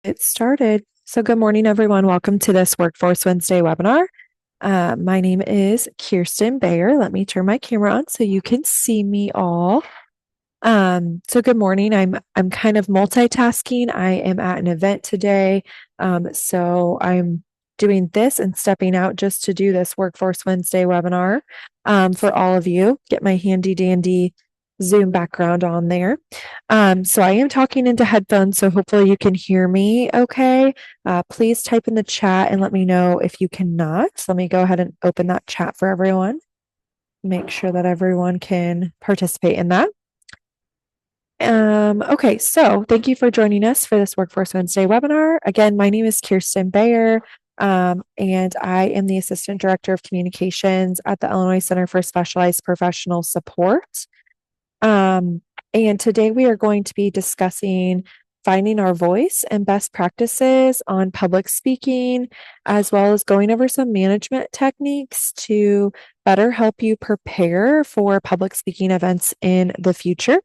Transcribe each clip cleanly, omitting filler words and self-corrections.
Get started. So good morning, everyone. Welcome to this Workforce Wednesday webinar. My name is Kirsten Bayer. Let me turn my camera on so you can see me all. So good morning. I'm kind of multitasking. I am at an event today. So I'm doing this and stepping out just to do this Workforce Wednesday webinar for all of you. Get my handy dandy Zoom background on there. So I am talking into headphones, so hopefully you can hear me okay. Please type in the chat and let me know if you cannot. So let me go ahead and open that chat for everyone. Make sure that everyone can participate in that. Okay, so thank you for joining us for this Workforce Wednesday webinar. Again, my name is Kirsten Bayer, and I am the Assistant Director of Communications at the Illinois Center for Specialized Professional Support. And today we are going to be discussing finding our voice and best practices on public speaking, as well as going over some management techniques to better help you prepare for public speaking events in the future.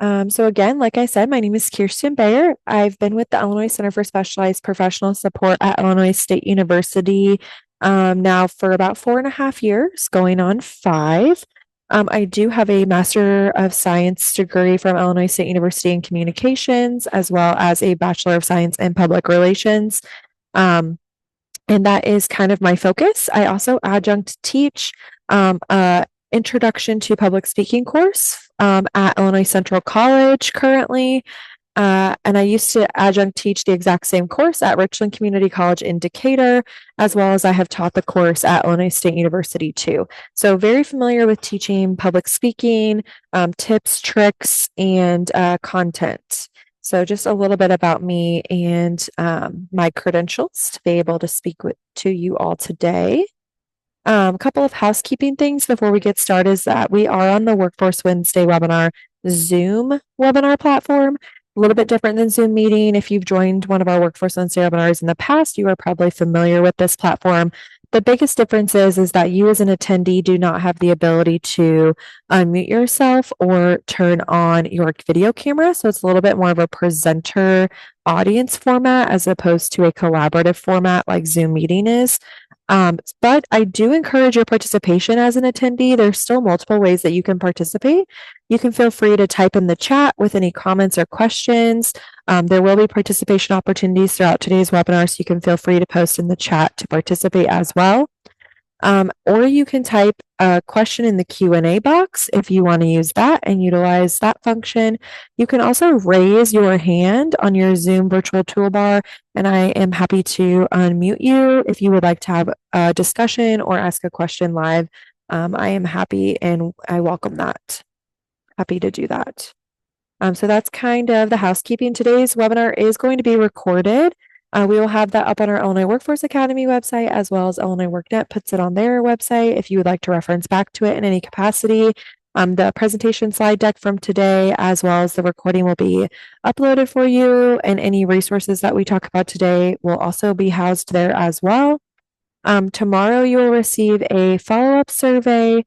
So again, like I said, my name is Kirsten Bayer. I've been with the Illinois Center for Specialized Professional Support at Illinois State University now for about 4.5 years, going on 5. I do have a Master of Science degree from Illinois State University in Communications, as well as a Bachelor of Science in Public Relations. And that is kind of my focus. I also adjunct teach Introduction to Public Speaking course at Illinois Central College currently. And I used to adjunct teach the exact same course at Richland Community College in Decatur, as well as I have taught the course at Illinois State University too. So very familiar with teaching public speaking, tips, tricks, and content. So just a little bit about me and my credentials to be able to speak to you all today. A couple of housekeeping things before we get started is that we are on the Workforce Wednesday webinar Zoom webinar platform. A little bit different than Zoom meeting. If you've joined one of our Workforce Wednesday webinars in the past, you are probably familiar with this platform. The biggest difference is that you as an attendee do not have the ability to unmute yourself or turn on your video camera. So it's a little bit more of a presenter audience format as opposed to a collaborative format like Zoom meeting is. But I do encourage your participation as an attendee. There's still multiple ways that you can participate. You can feel free to type in the chat with any comments or questions. There will be participation opportunities throughout today's webinar, so you can feel free to post in the chat to participate as well. Or you can type a question in the Q&A box if you want to use that and utilize that function. You can also raise your hand on your Zoom virtual toolbar, and I am happy to unmute you if you would like to have a discussion or ask a question live. I am happy and I welcome that. Happy to do that. So that's kind of the housekeeping. Today's webinar is going to be recorded. We will have that up on our Illinois Workforce Academy website, as well as Illinois WorkNet puts it on their website if you would like to reference back to it in any capacity. The presentation slide deck from today, as well as the recording, will be uploaded for you, and any resources that we talk about today will also be housed there as well. Tomorrow you will receive a follow-up survey.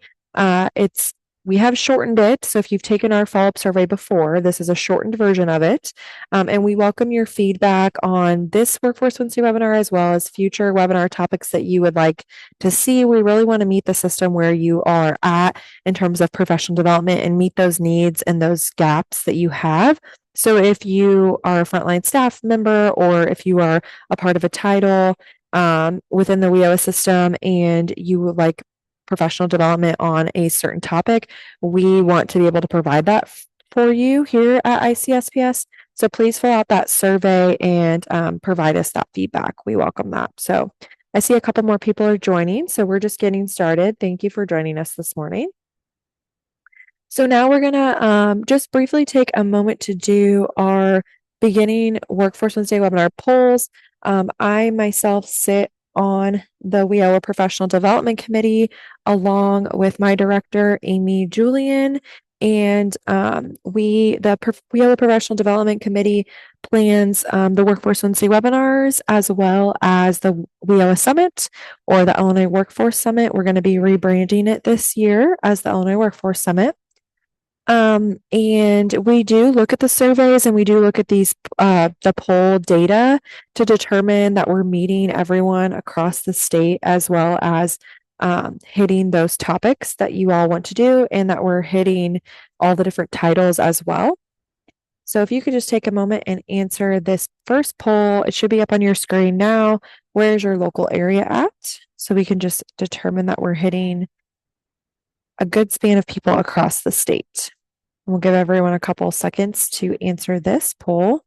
We have shortened it, so if you've taken our follow-up survey before, this is a shortened version of it. And we welcome your feedback on this Workforce Wednesday webinar, as well as future webinar topics that you would like to see. We really want to meet the system where you are at in terms of professional development and meet those needs and those gaps that you have. So if you are a frontline staff member, or if you are a part of a title within the WIOA system and you would like professional development on a certain topic, we want to be able to provide that for you here at ICSPS. So please fill out that survey and provide us that feedback. We welcome that. So I see a couple more people are joining, so we're just getting started. Thank you for joining us this morning. So now we're going to just briefly take a moment to do our beginning Workforce Wednesday webinar polls. I myself sit on the WIOA Professional Development Committee along with my director, Amy Julian. And the WIOA Professional Development Committee plans the Workforce Wednesday webinars, as well as the WIOA Summit or the Illinois Workforce Summit. We're going to be rebranding it this year as the Illinois Workforce Summit. And we do look at the surveys and we do look at these, the poll data to determine that we're meeting everyone across the state as well as hitting those topics that you all want to do and that we're hitting all the different titles as well. So if you could just take a moment and answer this first poll, it should be up on your screen now. Where's your local area at? So we can just determine that we're hitting a good span of people across the state. We'll give everyone a couple seconds to answer this poll.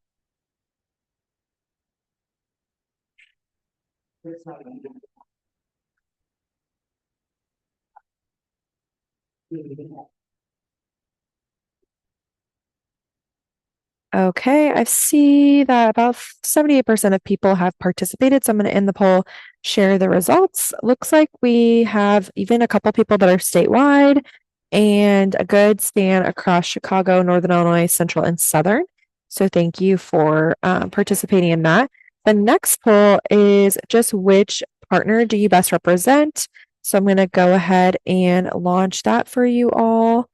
Okay, I see that about 78% of people have participated. So I'm going to end the poll, share the results. Looks like we have even a couple people that are statewide and a good span across Chicago, Northern Illinois, Central, and Southern. So thank you for participating in that. The next poll is just which partner do you best represent? So I'm going to go ahead and launch that for you all.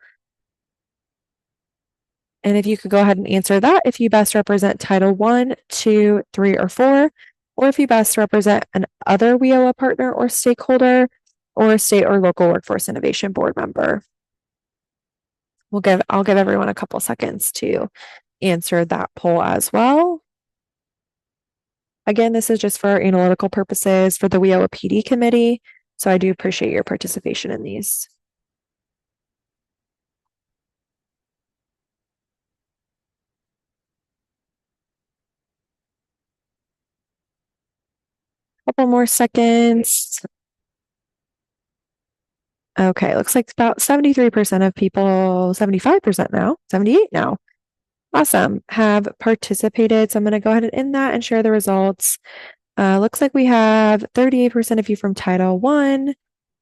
And if you could go ahead and answer that, if you best represent Title 1, 2, 3, or 4, or if you best represent an other WIOA partner or stakeholder, or a state or local workforce innovation board member. I'll give everyone a couple seconds to answer that poll as well. Again, this is just for analytical purposes for the WIOA PD committee. So I do appreciate your participation in these. Couple more seconds. Okay, looks like about 73% of people, 75% now, 78 now. Awesome, have participated. So I'm going to go ahead and end that and share the results. Looks like we have 38% of you from Title 1,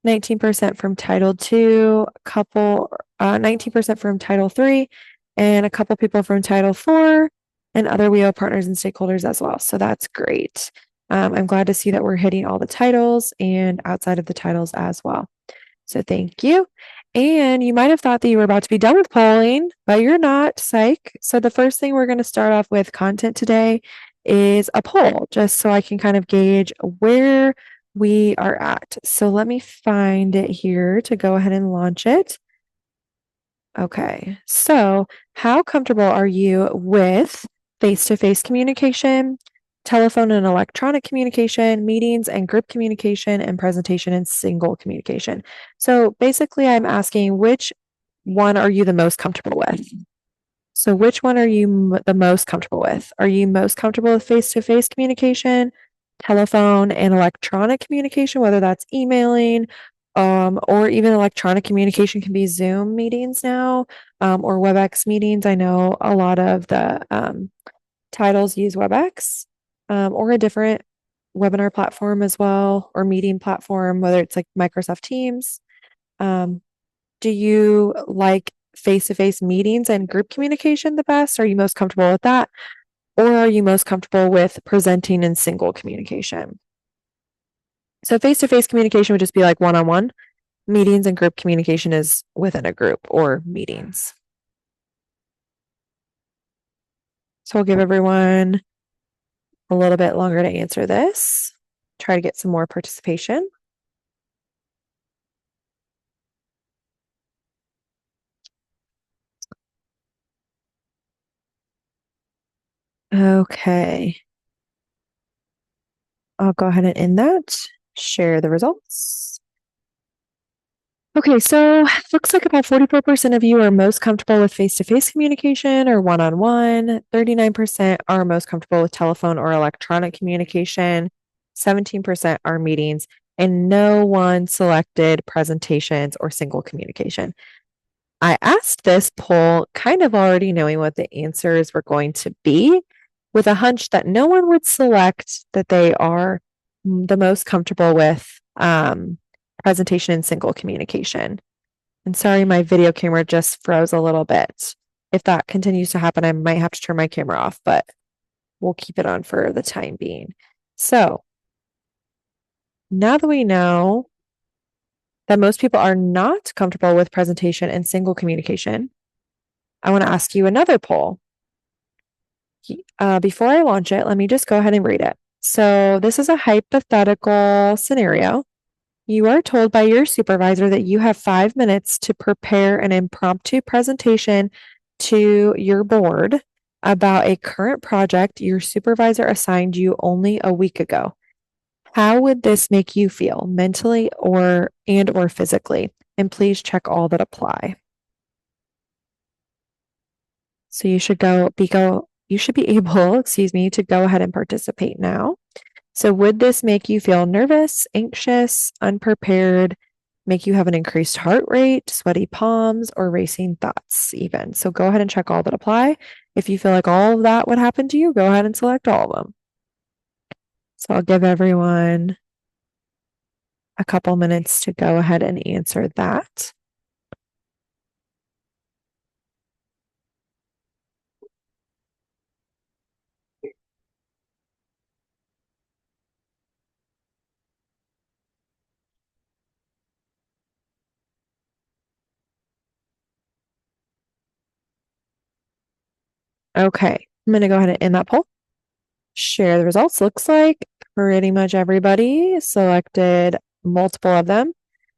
19% from Title 2, a couple, 19% from Title 3, and a couple people from Title 4, and other WIO partners and stakeholders as well. So that's great. I'm glad to see that we're hitting all the titles and outside of the titles as well. So thank you. And you might have thought that you were about to be done with polling, but you're not, psych. So the first thing we're going to start off with content today is a poll, just so I can kind of gauge where we are at. So let me find it here to go ahead and launch it. Okay, so how comfortable are you with face-to-face communication, telephone and electronic communication, meetings and group communication, and presentation and single communication? So basically, I'm asking which one are you the most comfortable with? So which one are you the most comfortable with? Are you most comfortable with face-to-face communication, telephone and electronic communication, whether that's emailing, or even electronic communication can be Zoom meetings now, or WebEx meetings. I know a lot of the titles use WebEx, or a different webinar platform as well, or meeting platform, whether it's like Microsoft Teams. Do you like face-to-face meetings and group communication the best? Are you most comfortable with that? Or are you most comfortable with presenting in single communication? So face-to-face communication would just be like one-on-one. Meetings and group communication is within a group or meetings. So I'll give everyone a little bit longer to answer this. Try to get some more participation. Okay. I'll go ahead and end that, share the results. Okay, so looks like about 44% of you are most comfortable with face-to-face communication or one-on-one. 39% are most comfortable with telephone or electronic communication. 17% are meetings, and no one selected presentations or single communication. I asked this poll kind of already knowing what the answers were going to be, with a hunch that no one would select that they are the most comfortable with presentation and single communication. And sorry, my video camera just froze a little bit. If that continues to happen, I might have to turn my camera off, but we'll keep it on for the time being. So now that we know that most people are not comfortable with presentation and single communication, I want to ask you another poll. Before I launch it, let me just go ahead and read it. So this is a hypothetical scenario. You are told by your supervisor that you have 5 minutes to prepare an impromptu presentation to your board about a current project your supervisor assigned you only a week ago. How would this make you feel mentally or physically? And please check all that apply. So you should you should be able, excuse me, to go ahead and participate now. So would this make you feel nervous, anxious, unprepared, make you have an increased heart rate, sweaty palms, or racing thoughts even? So go ahead and check all that apply. If you feel like all of that would happen to you, go ahead and select all of them. So I'll give everyone a couple minutes to go ahead and answer that. Okay, I'm going to go ahead and end that poll. Share the results. Looks like pretty much everybody selected multiple of them.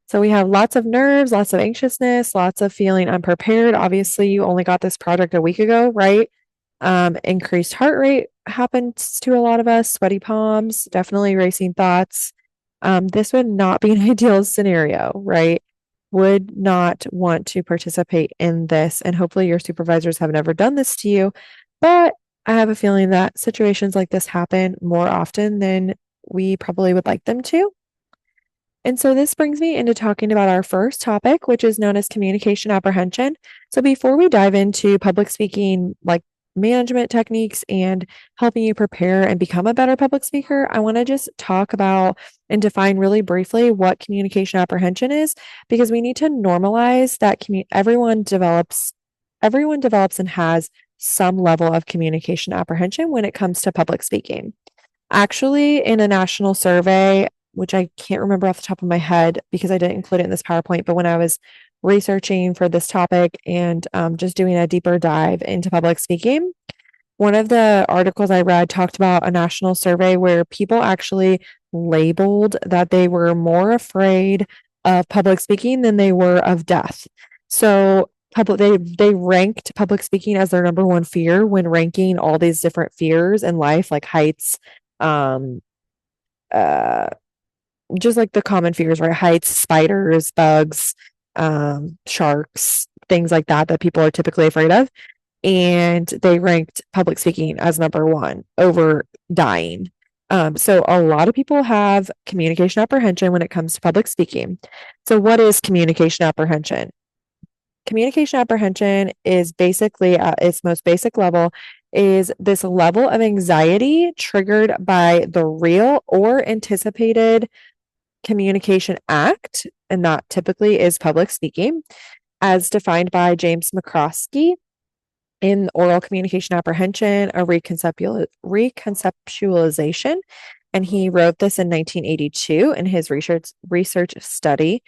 So we have lots of nerves, lots of anxiousness, lots of feeling unprepared. Obviously, you only got this project a week ago, right? Increased heart rate happens to a lot of us, sweaty palms, definitely racing thoughts. This would not be an ideal scenario, right? Would not want to participate in this. And hopefully your supervisors have never done this to you. But I have a feeling that situations like this happen more often than we probably would like them to. And so this brings me into talking about our first topic, which is known as communication apprehension. So before we dive into public speaking, like management techniques and helping you prepare and become a better public speaker, I want to just talk about and define really briefly what communication apprehension is, because we need to normalize that everyone develops and has some level of communication apprehension when it comes to public speaking. Actually, in a national survey, which I can't remember off the top of my head because I didn't include it in this PowerPoint, but when I was researching for this topic and just doing a deeper dive into public speaking, one of the articles I read talked about a national survey where people actually labeled that they were more afraid of public speaking than they were of death. So they ranked public speaking as their number one fear when ranking all these different fears in life, like heights, um, uh, just like the common fears, right? Heights, spiders, bugs, sharks, things like that people are typically afraid of. And they ranked public speaking as number one over dying. So a lot of people have communication apprehension when it comes to public speaking. So what is communication apprehension? Communication apprehension is basically at its most basic level is this level of anxiety triggered by the real or anticipated communication act, and that typically is public speaking, as defined by James McCroskey in Oral Communication Apprehension, a reconceptualization. And he wrote this in 1982 in his research study.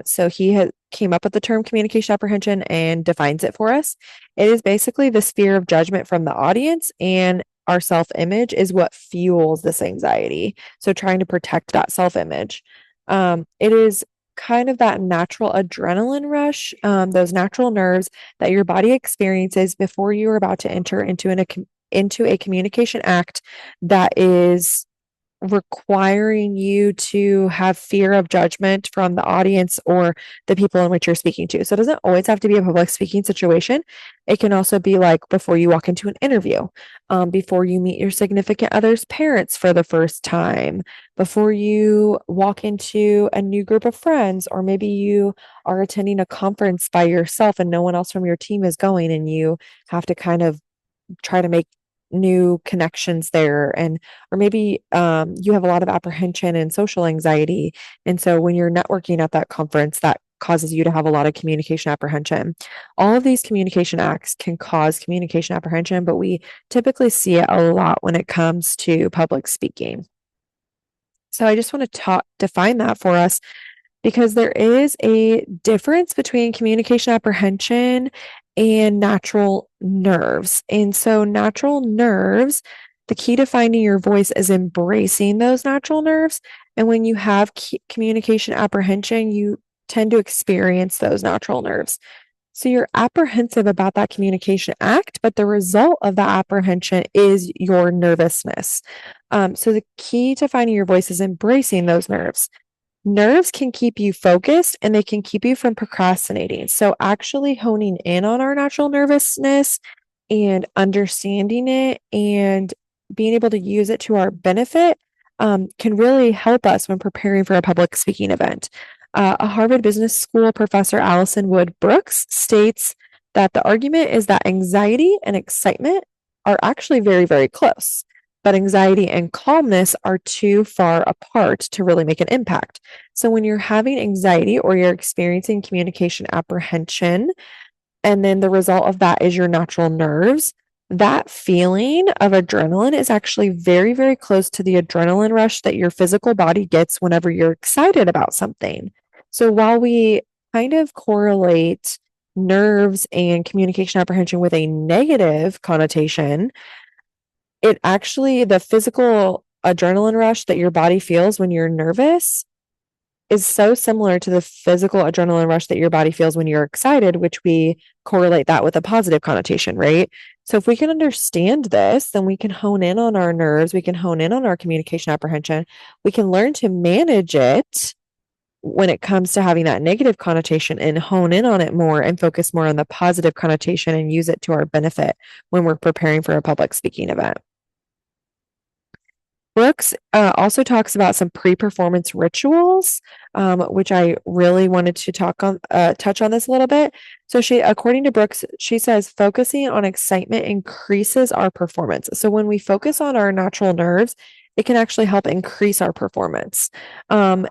So he came up with the term communication apprehension and defines it for us. It is basically this fear of judgment from the audience, and our self-image is what fuels this anxiety. So trying to protect that self-image. It is kind of that natural adrenaline rush, those natural nerves that your body experiences before you are about to enter into a communication act that is requiring you to have fear of judgment from the audience or the people in which you're speaking to. So it doesn't always have to be a public speaking situation. It can also be like before you walk into an interview, before you meet your significant other's parents for the first time, before you walk into a new group of friends, or maybe you are attending a conference by yourself and no one else from your team is going, and you have to kind of try to make new connections there, and or maybe you have a lot of apprehension and social anxiety, and so when you're networking at that conference, that causes you to have a lot of communication apprehension. All of these communication acts can cause communication apprehension, but we typically see it a lot when it comes to public speaking. So I just want to define that for us, because there is a difference between communication apprehension and natural nerves. And so natural nerves, the key to finding your voice is embracing those natural nerves. And when you have communication apprehension, you tend to experience those natural nerves. So you're apprehensive about that communication act, but the result of that apprehension is your nervousness. So the key to finding your voice is embracing those nerves. Nerves can keep you focused and they can keep you from procrastinating. So actually honing in on our natural nervousness and understanding it and being able to use it to our benefit can really help us when preparing for a public speaking event. A Harvard Business School professor, Allison Wood Brooks, states that the argument is that anxiety and excitement are actually very, very close, but anxiety and calmness are too far apart to really make an impact. So when you're having anxiety or you're experiencing communication apprehension, and then the result of that is your natural nerves, that feeling of adrenaline is actually very, very close to the adrenaline rush that your physical body gets whenever you're excited about something. So while we kind of correlate nerves and communication apprehension with a negative connotation, it actually, the physical adrenaline rush that your body feels when you're nervous is so similar to the physical adrenaline rush that your body feels when you're excited, which we correlate that with a positive connotation, right? So if we can understand this, then we can hone in on our nerves, we can hone in on our communication apprehension, we can learn to manage it when it comes to having that negative connotation and hone in on it more and focus more on the positive connotation and use it to our benefit when we're preparing for a public speaking event. Brooks also talks about some pre-performance rituals, which I really wanted to touch on this a little bit. So according to Brooks, she says focusing on excitement increases our performance. So when we focus on our natural nerves, it can actually help increase our performance. And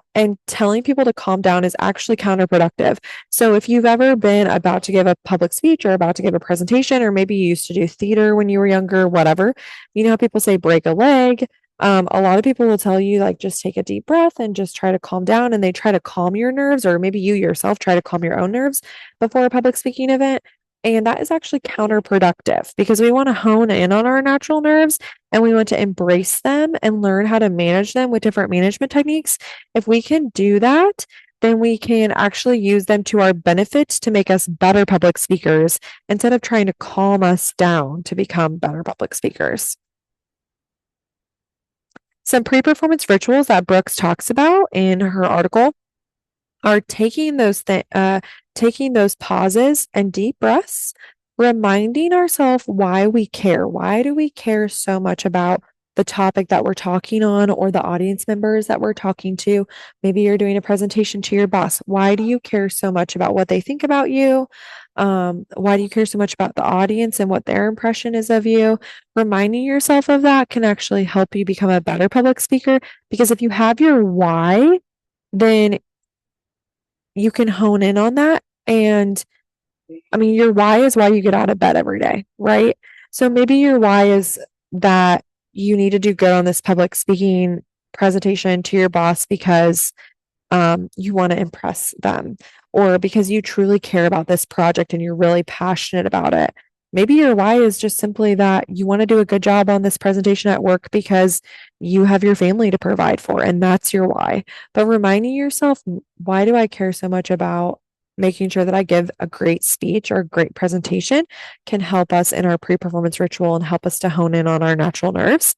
telling people to calm down is actually counterproductive. So if you've ever been about to give a public speech or about to give a presentation, or maybe you used to do theater when you were younger, whatever, you know how people say break a leg. A lot of people will tell you, like, just take a deep breath and just try to calm down. And they try to calm your nerves, or maybe you yourself try to calm your own nerves before a public speaking event. And that is actually counterproductive because we want to hone in on our natural nerves and we want to embrace them and learn how to manage them with different management techniques. If we can do that, then we can actually use them to our benefit to make us better public speakers instead of trying to calm us down to become better public speakers. Some pre-performance rituals that Brooks talks about in her article are taking those pauses and deep breaths, reminding ourselves why we care. Why do we care so much about the topic that we're talking on or the audience members that we're talking to? Maybe you're doing a presentation to your boss. Why do you care so much about what they think about you? Why do you care so much about the audience and what their impression is of you? Reminding yourself of that can actually help you become a better public speaker, because if you have your why, then you can hone in on that. And I mean, your why is why you get out of bed every day, right? So maybe your why is that you need to do good on this public speaking presentation to your boss because you want to impress them, or because you truly care about this project and you're really passionate about it. Maybe your why is just simply that you want to do a good job on this presentation at work because you have your family to provide for, and that's your why. But reminding yourself, why do I care so much about making sure that I give a great speech or a great presentation, can help us in our pre-performance ritual and help us to hone in on our natural nerves.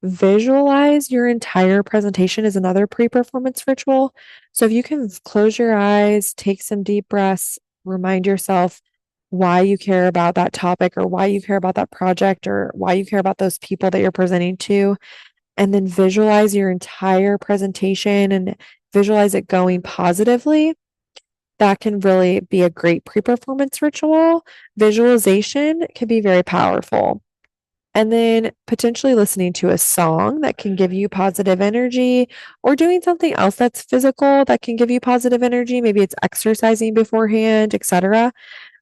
Visualize your entire presentation is another pre-performance ritual. So if you can close your eyes, take some deep breaths, remind yourself why you care about that topic or why you care about that project or why you care about those people that you're presenting to, and then visualize your entire presentation and visualize it going positively. That can really be a great pre-performance ritual. Visualization can be very powerful. And then potentially listening to a song that can give you positive energy, or doing something else that's physical that can give you positive energy. Maybe it's exercising beforehand, etc.,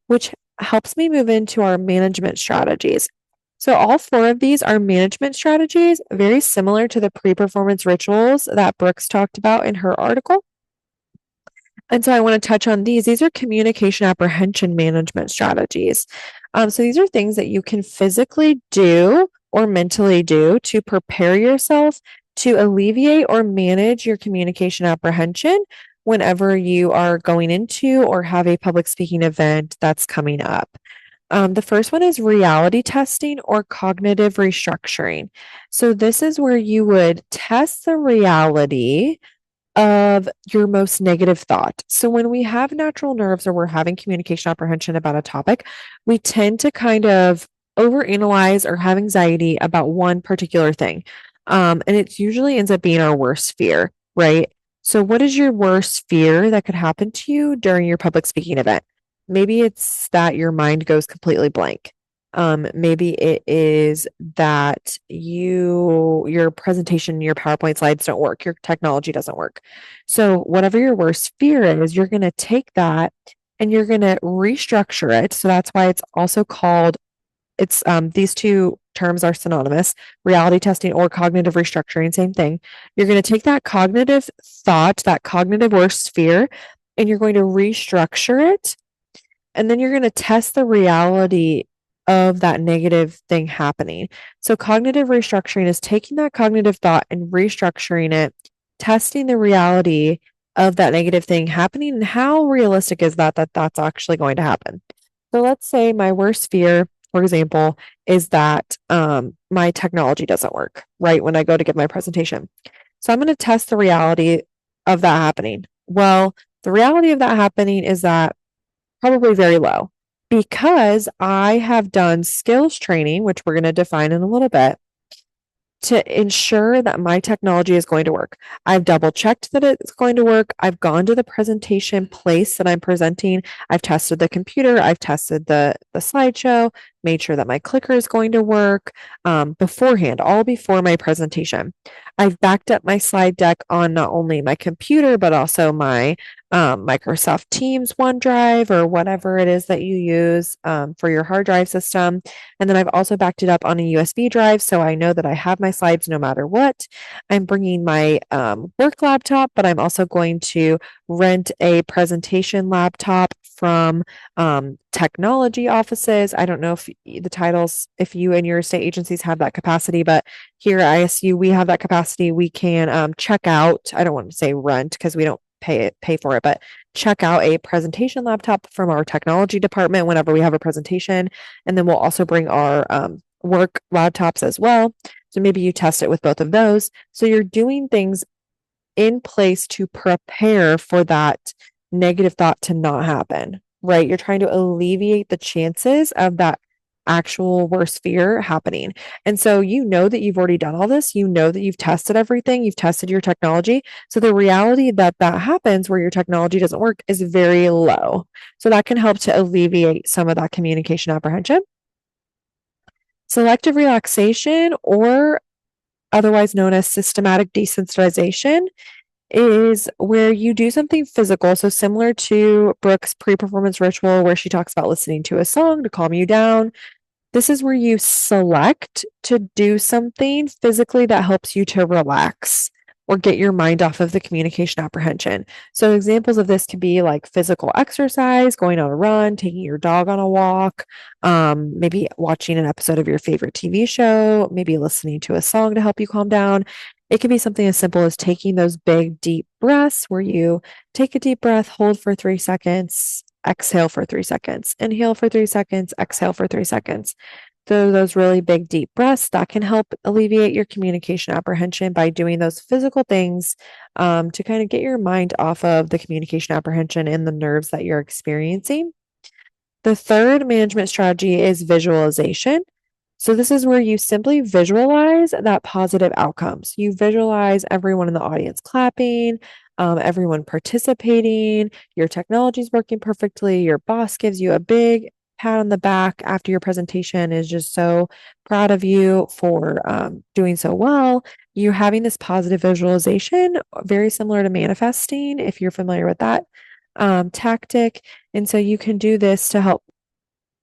which helps me move into our management strategies. So all four of these are management strategies, very similar to the pre-performance rituals that Brooks talked about in her article. And so I want to touch on these. These are communication apprehension management strategies. So these are things that you can physically do or mentally do to prepare yourself to alleviate or manage your communication apprehension whenever you are going into or have a public speaking event that's coming up. The first one is reality testing or cognitive restructuring. So this is where you would test the reality of your most negative thought. So when we have natural nerves or we're having communication apprehension about a topic, we tend to kind of overanalyze or have anxiety about one particular thing. And it usually ends up being our worst fear, right? So what is your worst fear that could happen to you during your public speaking event? Maybe it's that your mind goes completely blank. Maybe it is that your presentation, your PowerPoint slides don't work, your technology doesn't work. So whatever your worst fear is, you're going to take that and you're going to restructure it. So that's why it's also called, it's these two terms are synonymous, reality testing or cognitive restructuring, same thing. You're going to take that cognitive thought, that cognitive worst fear, and you're going to restructure it. And then you're going to test the reality of that negative thing happening. So cognitive restructuring is taking that cognitive thought and restructuring it, testing the reality of that negative thing happening and how realistic is that that's actually going to happen. So let's say my worst fear, for example, is that my technology doesn't work right when I go to give my presentation. So I'm going to test the reality of that happening. Well, the reality of that happening is that probably very low because I have done skills training, which we're going to define in a little bit, to ensure that my technology is going to work. I've double checked that it's going to work. I've gone to the presentation place that I'm presenting. I've tested the computer. I've tested the slideshow, made sure that my clicker is going to work beforehand, all before my presentation. I've backed up my slide deck on not only my computer, but also my Microsoft Teams OneDrive or whatever it is that you use for your hard drive system. And then I've also backed it up on a USB drive. So I know that I have my slides no matter what. I'm bringing my work laptop, but I'm also going to rent a presentation laptop from technology offices. I don't know if the titles, if you and your state agencies have that capacity, but here at ISU, we have that capacity. We can check out, I don't want to say rent because we don't pay for it, but check out a presentation laptop from our technology department whenever we have a presentation. And then we'll also bring our work laptops as well. So maybe you test it with both of those. So you're doing things in place to prepare for that negative thought to not happen, right? You're trying to alleviate the chances of that actual worst fear happening. And so you know that you've already done all this. You know that you've tested everything. You've tested your technology. So the reality that happens where your technology doesn't work is very low. So that can help to alleviate some of that communication apprehension. Selective relaxation, or otherwise known as systematic desensitization, is where you do something physical. So similar to Brooke's pre-performance ritual where she talks about listening to a song to calm you down. This is where you select to do something physically that helps you to relax or get your mind off of the communication apprehension. So examples of this can be like physical exercise, going on a run, taking your dog on a walk, maybe watching an episode of your favorite TV show, maybe listening to a song to help you calm down. It can be something as simple as taking those big, deep breaths where you take a deep breath, hold for 3 seconds, exhale for 3 seconds, inhale for 3 seconds, exhale for 3 seconds. So those really big, deep breaths that can help alleviate your communication apprehension by doing those physical things to kind of get your mind off of the communication apprehension and the nerves that you're experiencing. The third management strategy is visualization. So this is where you simply visualize that positive outcomes. You visualize everyone in the audience clapping, everyone participating, your technology is working perfectly, your boss gives you a big pat on the back after your presentation, is just so proud of you for doing so well. You're having this positive visualization, very similar to manifesting, if you're familiar with that tactic. And so you can do this to help.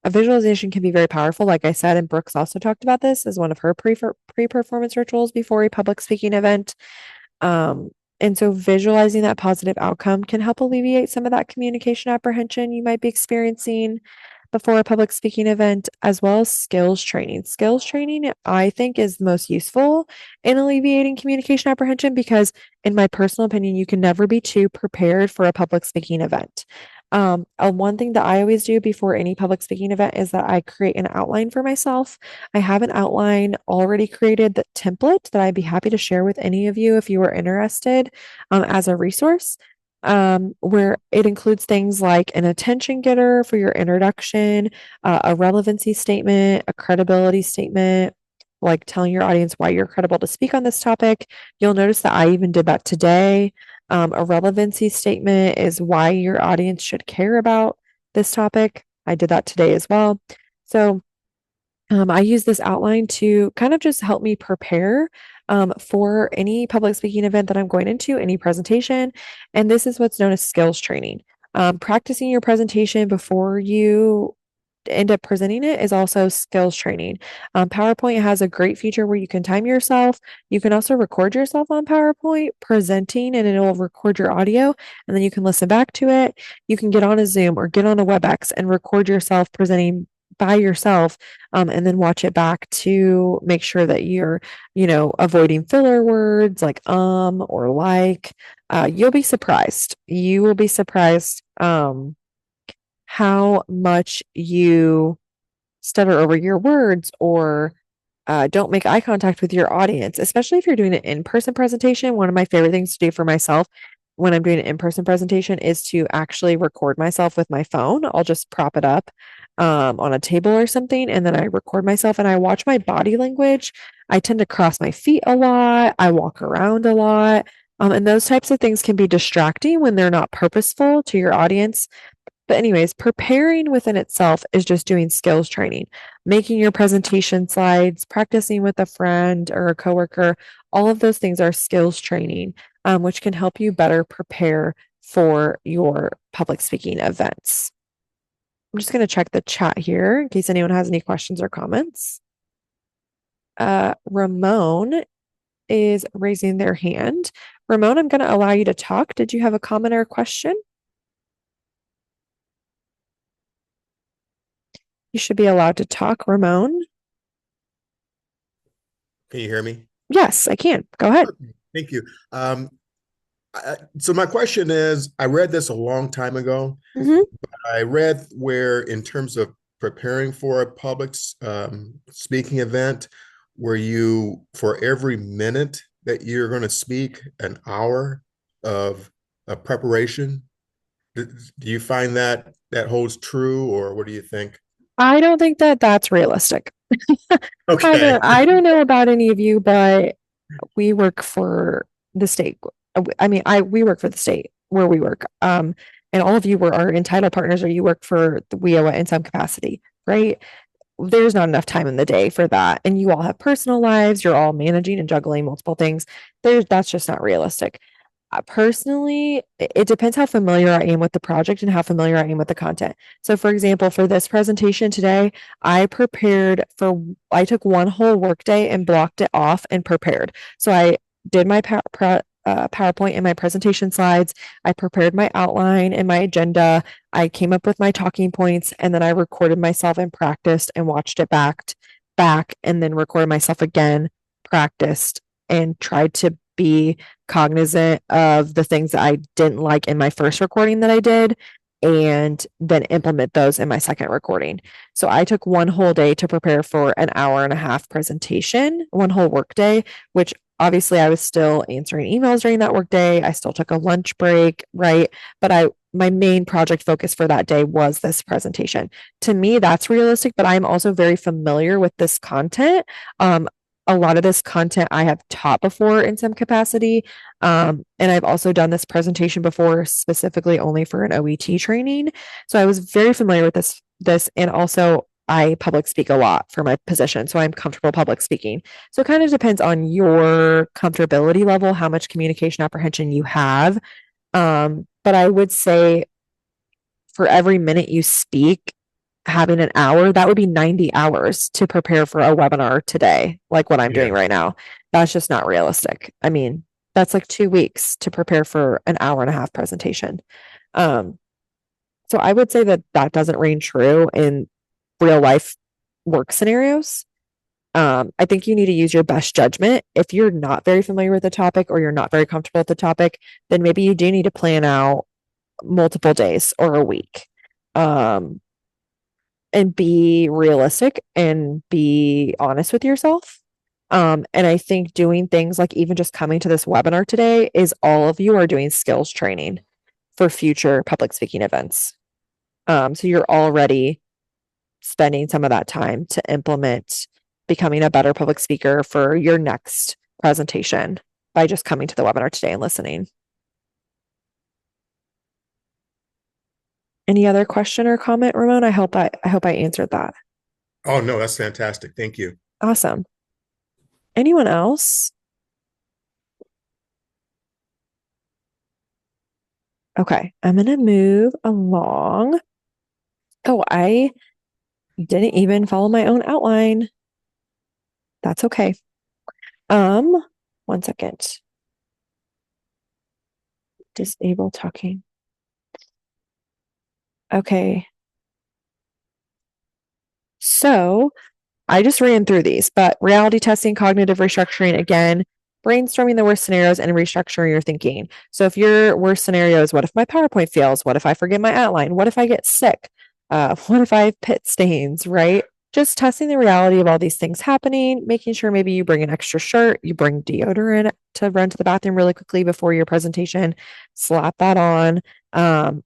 A visualization can be very powerful, like I said, and Brooks also talked about this as one of her pre-performance rituals before a public speaking event. And so visualizing that positive outcome can help alleviate some of that communication apprehension you might be experiencing before a public speaking event, as well as skills training. Skills training, I think, is the most useful in alleviating communication apprehension because, in my personal opinion, you can never be too prepared for a public speaking event. One thing that I always do before any public speaking event is that I create an outline for myself. I have an outline already created, that template that I'd be happy to share with any of you if you are interested, as a resource, where it includes things like an attention getter for your introduction, a relevancy statement, a credibility statement, like telling your audience why you're credible to speak on this topic. You'll notice that I even did that today. A relevancy statement is why your audience should care about this topic. I did that today as well. So I use this outline to kind of just help me prepare for any public speaking event that I'm going into, any presentation. And this is what's known as skills training. Practicing your presentation before you end up presenting it is also skills training. PowerPoint has a great feature where you can time yourself. You can also record yourself on PowerPoint presenting, and it'll record your audio, and then you can listen back to it. You can get on a Zoom or get on a WebEx and record yourself presenting by yourself, and then watch it back to make sure that you're, avoiding filler words like or like. You'll be surprised. You will be surprised how much you stutter over your words or don't make eye contact with your audience, especially if you're doing an in-person presentation. One of my favorite things to do for myself when I'm doing an in-person presentation is to actually record myself with my phone. I'll just prop it up on a table or something, and then I record myself and I watch my body language. I tend to cross my feet a lot. I walk around a lot. And those types of things can be distracting when they're not purposeful to your audience. But anyways, preparing within itself is just doing skills training, making your presentation slides, practicing with a friend or a coworker. All of those things are skills training, which can help you better prepare for your public speaking events. I'm just going to check the chat here in case anyone has any questions or comments. Ramon is raising their hand. Ramon, I'm going to allow you to talk. Did you have a comment or a question? You should be allowed to talk, Ramon. Can you hear me? Yes, I can. Go ahead. Thank you. So my question is, I read this a long time ago. Mhm. I read where, in terms of preparing for a public speaking event, where you, for every minute that you're going to speak, an hour of preparation. Do you find that holds true, or what do you think? I don't think that that's realistic. Okay. I don't know about any of you, but we work for the state. We work for the state where we work. And all of you were our entitled partners, or you work for the WIOA in some capacity, right? There's not enough time in the day for that. And you all have personal lives. You're all managing and juggling multiple things. That's just not realistic. Personally, it depends how familiar I am with the project and how familiar I am with the content. So, for example, for this presentation today, I took one whole workday and blocked it off and prepared. So I did my PowerPoint and my presentation slides. I prepared my outline and my agenda. I came up with my talking points, and then I recorded myself and practiced and watched it back, and then recorded myself again, practiced, and tried to be cognizant of the things that I didn't like in my first recording that I did, and then implement those in my second recording. So I took one whole day to prepare for an hour and a half presentation, one whole work day, which obviously I was still answering emails during that work day. I still took a lunch break, right? But my main project focus for that day was this presentation. To me, that's realistic, but I'm also very familiar with this content. A lot of this content I have taught before in some capacity. And I've also done this presentation before, specifically only for an OET training. So I was very familiar with this, and also I public speak a lot for my position. So I'm comfortable public speaking. So it kind of depends on your comfortability level, how much communication apprehension you have. But I would say for every minute you speak, having an hour, that would be 90 hours to prepare for a webinar today, like what I'm doing Yeah. right now. That's just not realistic. I mean, That's like 2 weeks to prepare for an hour and a half presentation. So I would say that that doesn't ring true in real life work scenarios. I think you need to use your best judgment. If you're not very familiar with the topic or you're not very comfortable with the topic, then maybe you do need to plan out multiple days or a week. And be realistic and be honest with yourself. And I think doing things like even just coming to this webinar today is all of you are doing skills training for future public speaking events. So you're already spending some of that time to implement becoming a better public speaker for your next presentation by just coming to the webinar today and listening. Any other question or comment, Ramon? I hope I answered that. Oh, no, that's fantastic. Thank you. Awesome. Anyone else? Okay, I'm gonna move along. Oh, I didn't even follow my own outline. That's okay. 1 second. Disable talking. Okay. So I just ran through these, but reality testing, cognitive restructuring, again, brainstorming the worst scenarios and restructuring your thinking. So if your worst scenario is, what if my PowerPoint fails? What if I forget my outline? What if I get sick? What if I have pit stains, right? Just testing the reality of all these things happening, making sure maybe you bring an extra shirt, you bring deodorant to run to the bathroom really quickly before your presentation, slap that on.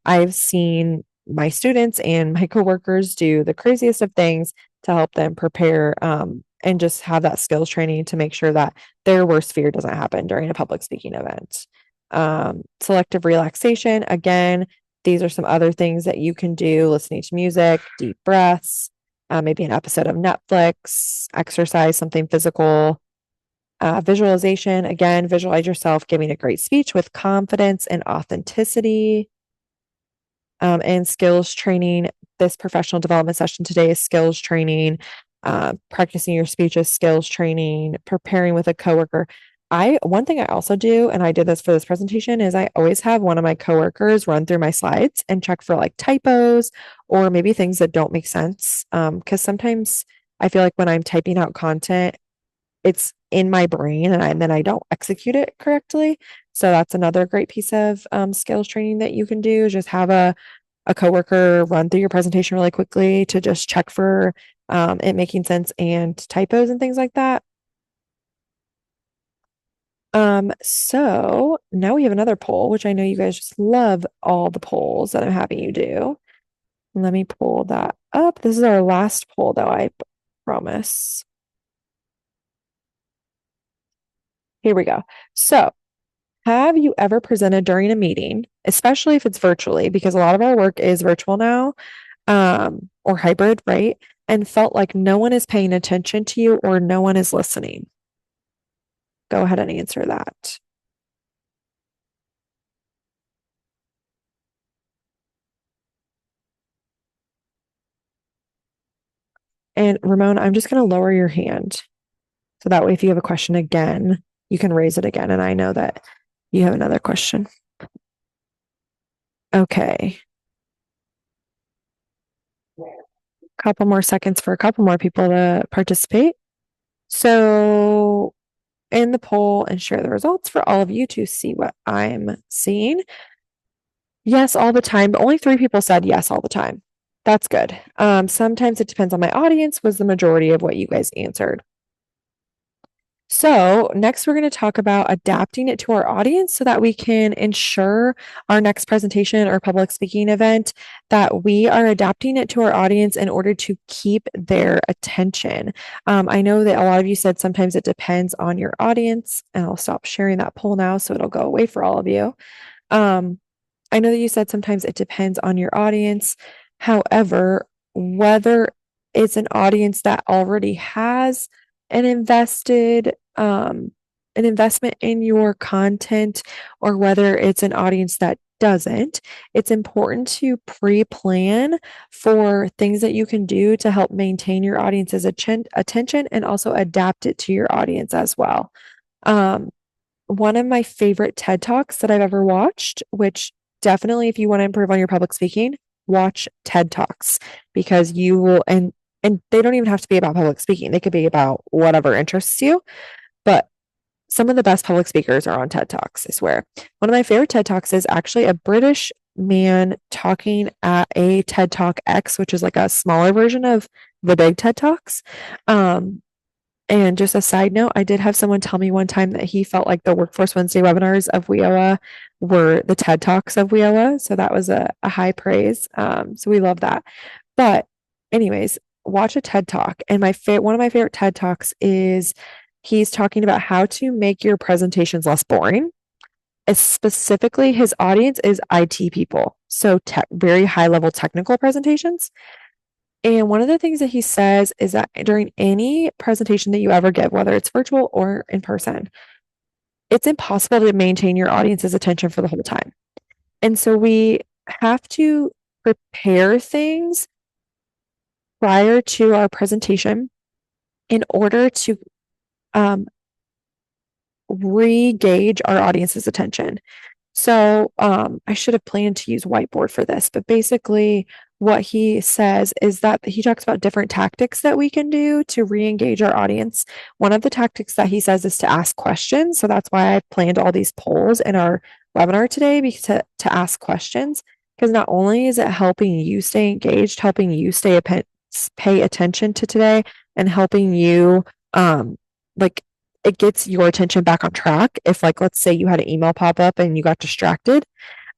I've seen my students and my coworkers do the craziest of things to help them prepare and just have that skills training to make sure that their worst fear doesn't happen during a public speaking event. Selective relaxation, again, these are some other things that you can do: listening to music, deep breaths, maybe an episode of Netflix, exercise, something physical. Visualization, again, visualize yourself giving a great speech with confidence and authenticity. And skills training. This professional development session today is skills training, practicing your speeches, skills training, preparing with a coworker. One thing I also do, and I did this for this presentation, is I always have one of my coworkers run through my slides and check for like typos or maybe things that don't make sense. Because sometimes I feel like when I'm typing out content, it's in my brain and then I don't execute it correctly. So that's another great piece of skills training that you can do, is just have a coworker run through your presentation really quickly to just check for it making sense and typos and things like that. So now we have another poll, which I know you guys just love all the polls that I'm having you do. Let me pull that up. This is our last poll, though, I promise. Here we go. So, have you ever presented during a meeting, especially if it's virtually, because a lot of our work is virtual now, or hybrid, right? And felt like no one is paying attention to you or no one is listening? Go ahead and answer that. And Ramon, I'm just going to lower your hand. So that way, if you have a question again, you can raise it again. And I know that you have another question. Okay. Couple more seconds for a couple more people to participate. So in the poll and share the results for all of you to see what I'm seeing. Yes, all the time, but only 3 people said yes all the time. That's good. Sometimes it depends on my audience was the majority of what you guys answered. So next we're going to talk about adapting it to our audience so that we can ensure our next presentation or public speaking event that we are adapting it to our audience in order to keep their attention. I know that a lot of you said sometimes it depends on your audience, and I'll stop sharing that poll now so it'll go away for all of you. I know that you said sometimes it depends on your audience. However, whether it's an audience that already has an investment in your content, or whether it's an audience that doesn't, it's important to pre-plan for things that you can do to help maintain your audience's attention and also adapt it to your audience as well. one of my favorite TED Talks that I've ever watched, which definitely, if you want to improve on your public speaking, watch TED Talks because you will, and they don't even have to be about public speaking. They could be about whatever interests you. But some of the best public speakers are on TED Talks, I swear. One of my favorite TED Talks is actually a British man talking at a TED Talk X, which is like a smaller version of the big TED Talks. And just a side note, I did have someone tell me one time that he felt like the Workforce Wednesday webinars of WIOA were the TED Talks of WIOA. So that was a high praise. So we love that. But anyways, watch a TED Talk. And one of my favorite TED Talks is he's talking about how to make your presentations less boring. Specifically, his audience is IT people. So very high level technical presentations. And one of the things that he says is that during any presentation that you ever give, whether it's virtual or in person, it's impossible to maintain your audience's attention for the whole time. And so we have to prepare things prior to our presentation in order to re-gauge our audience's attention. So I should have planned to use whiteboard for this, but basically what he says is that he talks about different tactics that we can do to re-engage our audience. One of the tactics that he says is to ask questions. So that's why I planned all these polls in our webinar today to ask questions, because not only is it helping you stay engaged, helping you pay attention to today, and helping you like it gets your attention back on track. If like, let's say you had an email pop up and you got distracted.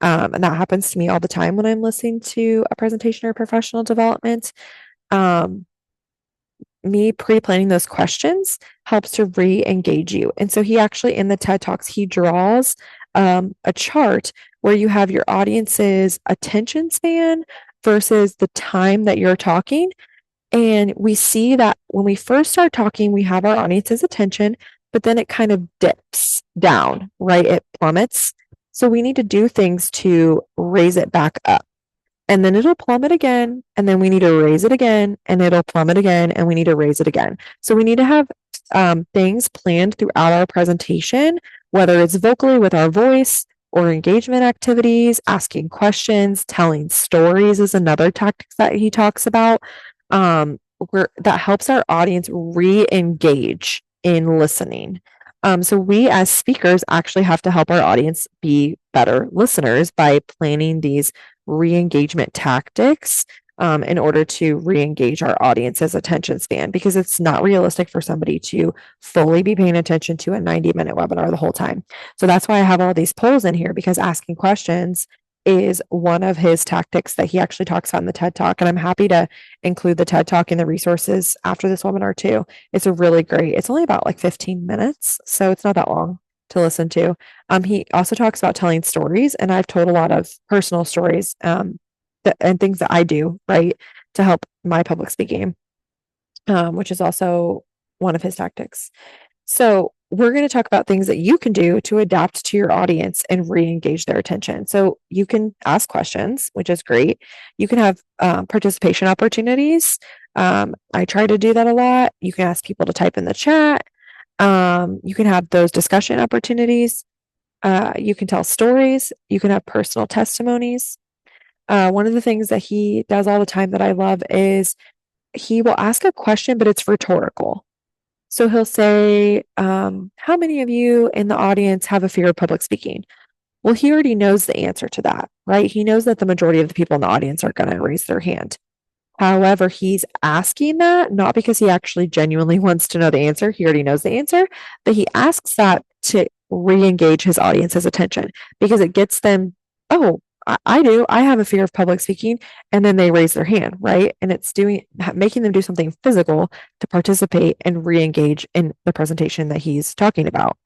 And that happens to me all the time when I'm listening to a presentation or professional development. Me pre-planning those questions helps to re-engage you. And so he actually, in the TED Talks, he draws a chart where you have your audience's attention span versus the time that you're talking. And we see that when we first start talking, we have our audience's attention, but then it kind of dips down, right? It plummets. So we need to do things to raise it back up. And then it'll plummet again. And then we need to raise it again. And it'll plummet again. And we need to raise it again. So we need to have things planned throughout our presentation, whether it's vocally with our voice or engagement activities, asking questions, telling stories is another tactic that he talks about. That helps our audience re-engage in listening. So we as speakers actually have to help our audience be better listeners by planning these re-engagement tactics in order to re-engage our audience's attention span, because it's not realistic for somebody to fully be paying attention to a 90-minute webinar the whole time. So that's why I have all these polls in here, because asking questions is one of his tactics that he actually talks about in the TED Talk. And I'm happy to include the TED Talk in the resources after this webinar too. It's it's only about like 15 minutes, so it's not that long to listen to. He also talks about telling stories, and I've told a lot of personal stories and things that I do, right, to help my public speaking, which is also one of his tactics. So we're going to talk about things that you can do to adapt to your audience and re-engage their attention. So you can ask questions, which is great. You can have participation opportunities. I try to do that a lot. You can ask people to type in the chat. You can have those discussion opportunities. You can tell stories. You can have personal testimonies. One of the things that he does all the time that I love is he will ask a question, but it's rhetorical. So he'll say, how many of you in the audience have a fear of public speaking? Well, he already knows the answer to that, right? He knows that the majority of the people in the audience are going to raise their hand. However, he's asking that not because he actually genuinely wants to know the answer. He already knows the answer, but he asks that to re-engage his audience's attention, because it gets them, oh, I do. I have a fear of public speaking. And then they raise their hand, right? And it's making them do something physical to participate and re-engage in the presentation that he's talking about.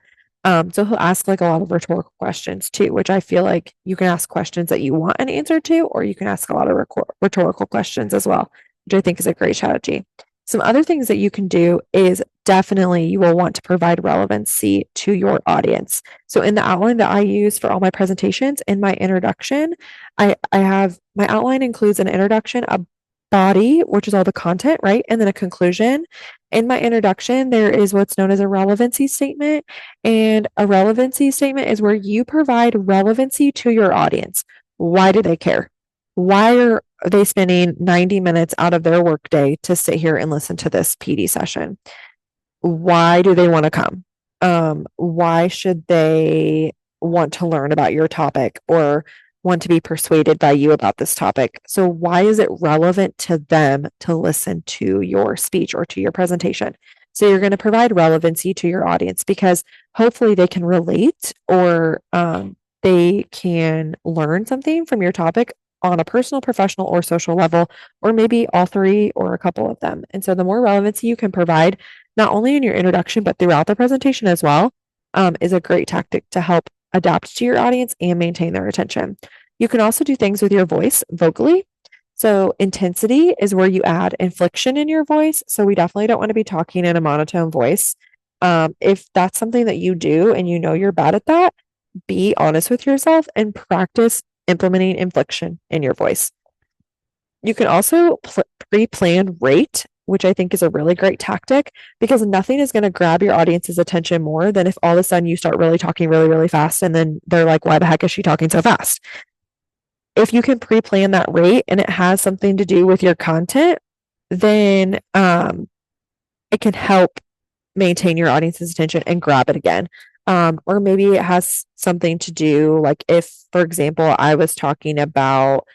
So he'll ask like a lot of rhetorical questions too, which I feel like you can ask questions that you want an answer to, or you can ask a lot of rhetorical questions as well, which I think is a great strategy. Some other things that you can do is definitely you will want to provide relevancy to your audience. So in the outline that I use for all my presentations, in my introduction, I have my outline includes an introduction, body, which is all the content, right? And then a conclusion. In my introduction, there is what's known as a relevancy statement. And a relevancy statement is where you provide relevancy to your audience. Why do they care? Why are they spending 90 minutes out of their workday to sit here and listen to this PD session? Why do they want to come? Why should they want to learn about your topic or want to be persuaded by you about this topic? So why is it relevant to them to listen to your speech or to your presentation? So you're going to provide relevancy to your audience because hopefully they can relate or they can learn something from your topic on a personal, professional, or social level, or maybe all three or a couple of them. And so the more relevancy you can provide, not only in your introduction, but throughout the presentation as well, is a great tactic to help adapt to your audience and maintain their attention. You can also do things with your voice vocally. So intensity is where you add inflection in your voice. So we definitely don't want to be talking in a monotone voice. If that's something that you do and you know you're bad at that, be honest with yourself and practice implementing inflection in your voice. You can also pre-plan rate, which I think is a really great tactic because nothing is going to grab your audience's attention more than if all of a sudden you start really talking really, really fast and then they're like, why the heck is she talking so fast? If you can pre-plan that rate and it has something to do with your content, then it can help maintain your audience's attention and grab it again. Or maybe it has something to do, like if, for example, I was talking about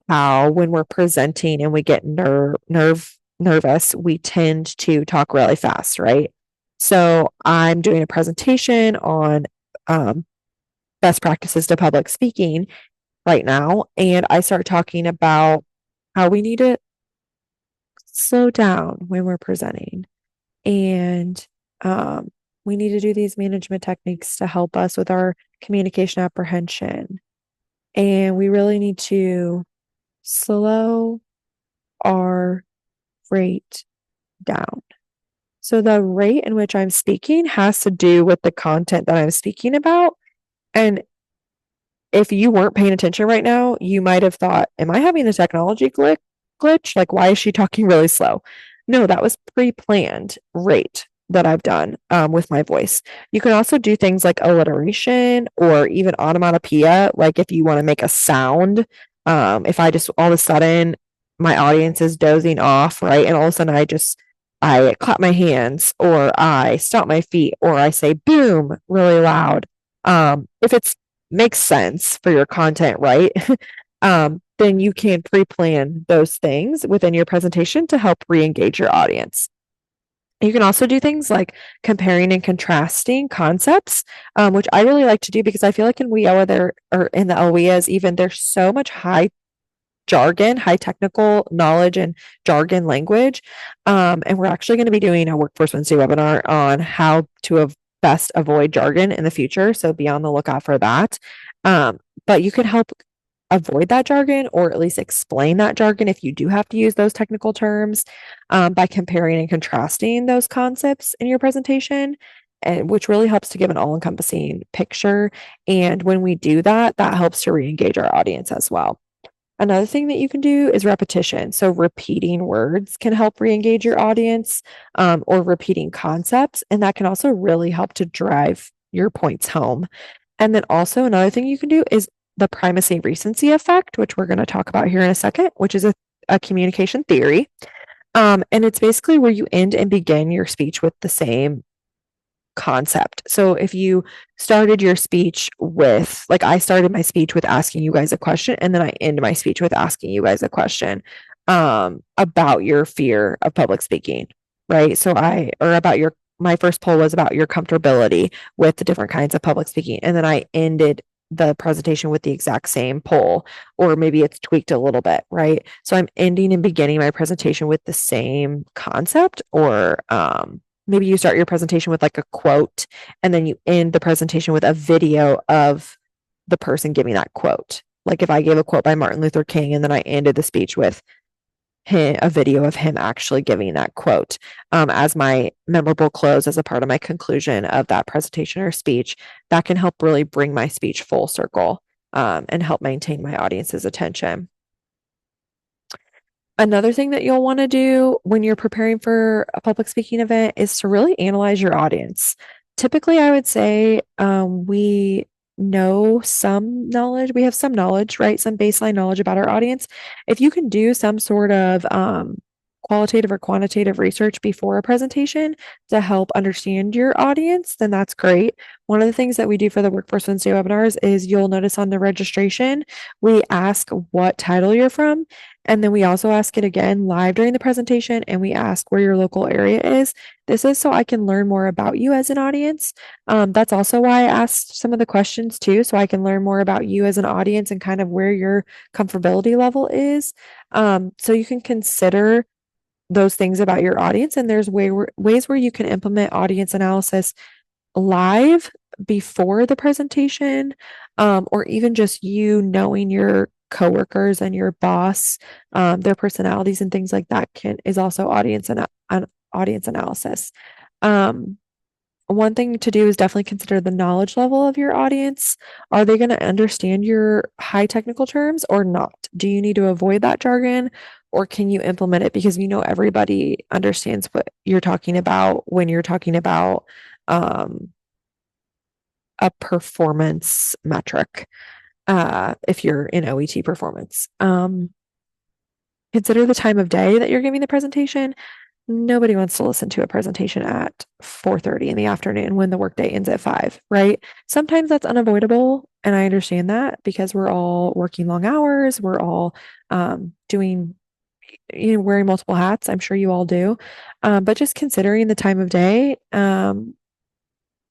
how when we're presenting and we get nervous, we tend to talk really fast, right? So I'm doing a presentation on best practices to public speaking right now, and I start talking about how we need to slow down when we're presenting, and we need to do these management techniques to help us with our communication apprehension, and we really need to slow our rate down. So the rate in which I'm speaking has to do with the content that I'm speaking about. And if you weren't paying attention right now, you might have thought, am I having a technology glitch? Like, why is she talking really slow? No, that was pre-planned rate that I've done with my voice. You can also do things like alliteration or even onomatopoeia. Like if you want to make a sound, if I just all of a sudden my audience is dozing off, right? And all of a sudden I clap my hands or I stomp my feet or I say boom really loud. If it makes sense for your content, right? Then you can pre-plan those things within your presentation to help re-engage your audience. You can also do things like comparing and contrasting concepts, which I really like to do because I feel like in WEOA there or in the LWEAs even there's so much high jargon, high technical knowledge and jargon language. And we're actually going to be doing a Workforce Wednesday webinar on how to best avoid jargon in the future. So be on the lookout for that. But you can help avoid that jargon or at least explain that jargon if you do have to use those technical terms by comparing and contrasting those concepts in your presentation, and which really helps to give an all-encompassing picture. And when we do that, that helps to re-engage our audience as well. Another thing that you can do is repetition. So repeating words can help re-engage your audience or repeating concepts. And that can also really help to drive your points home. And then also another thing you can do is the primacy recency effect, which we're going to talk about here in a second, which is a communication theory. And it's basically where you end and begin your speech with the same concept. So if you started your speech with, like I started my speech with asking you guys a question, and then I end my speech with asking you guys a question about your fear of public speaking, right? So my first poll was about your comfortability with the different kinds of public speaking. And then I ended the presentation with the exact same poll, or maybe it's tweaked a little bit, right? So I'm ending and beginning my presentation with the same concept, or maybe you start your presentation with like a quote and then you end the presentation with a video of the person giving that quote. Like if I gave a quote by Martin Luther King and then I ended the speech with a video of him actually giving that quote as my memorable close as a part of my conclusion of that presentation or speech, that can help really bring my speech full circle and help maintain my audience's attention. Another thing that you'll want to do when you're preparing for a public speaking event is to really analyze your audience. Typically, I would say we know some knowledge, we have some knowledge, right? Some baseline knowledge about our audience. If you can do some sort of qualitative or quantitative research before a presentation to help understand your audience, then that's great. One of the things that we do for the Workforce Wednesday webinars is you'll notice on the registration, we ask what title you're from. And then we also ask it again live during the presentation, and we ask where your local area is. This is so I can learn more about you as an audience. That's also why I asked some of the questions too, so I can learn more about you as an audience and kind of where your comfortability level is. So you can consider those things about your audience, and there's ways where you can implement audience analysis live before the presentation, or even just you knowing your coworkers and your boss, their personalities and things like that is also an audience analysis. Um, One thing to do is definitely consider the knowledge level of your audience. Are they going to understand your high technical terms or not? Do you need to avoid that jargon, or can you implement it because you know everybody understands what you're talking about when you're talking about um, a performance metric, if you're in OET performance. Consider the time of day that you're giving the presentation. Nobody wants to listen to a presentation at 4:30 in the afternoon when the workday ends at 5, right? Sometimes that's unavoidable, and I understand that because we're all working long hours, we're all doing, wearing multiple hats. I'm sure you all do. But just considering the time of day,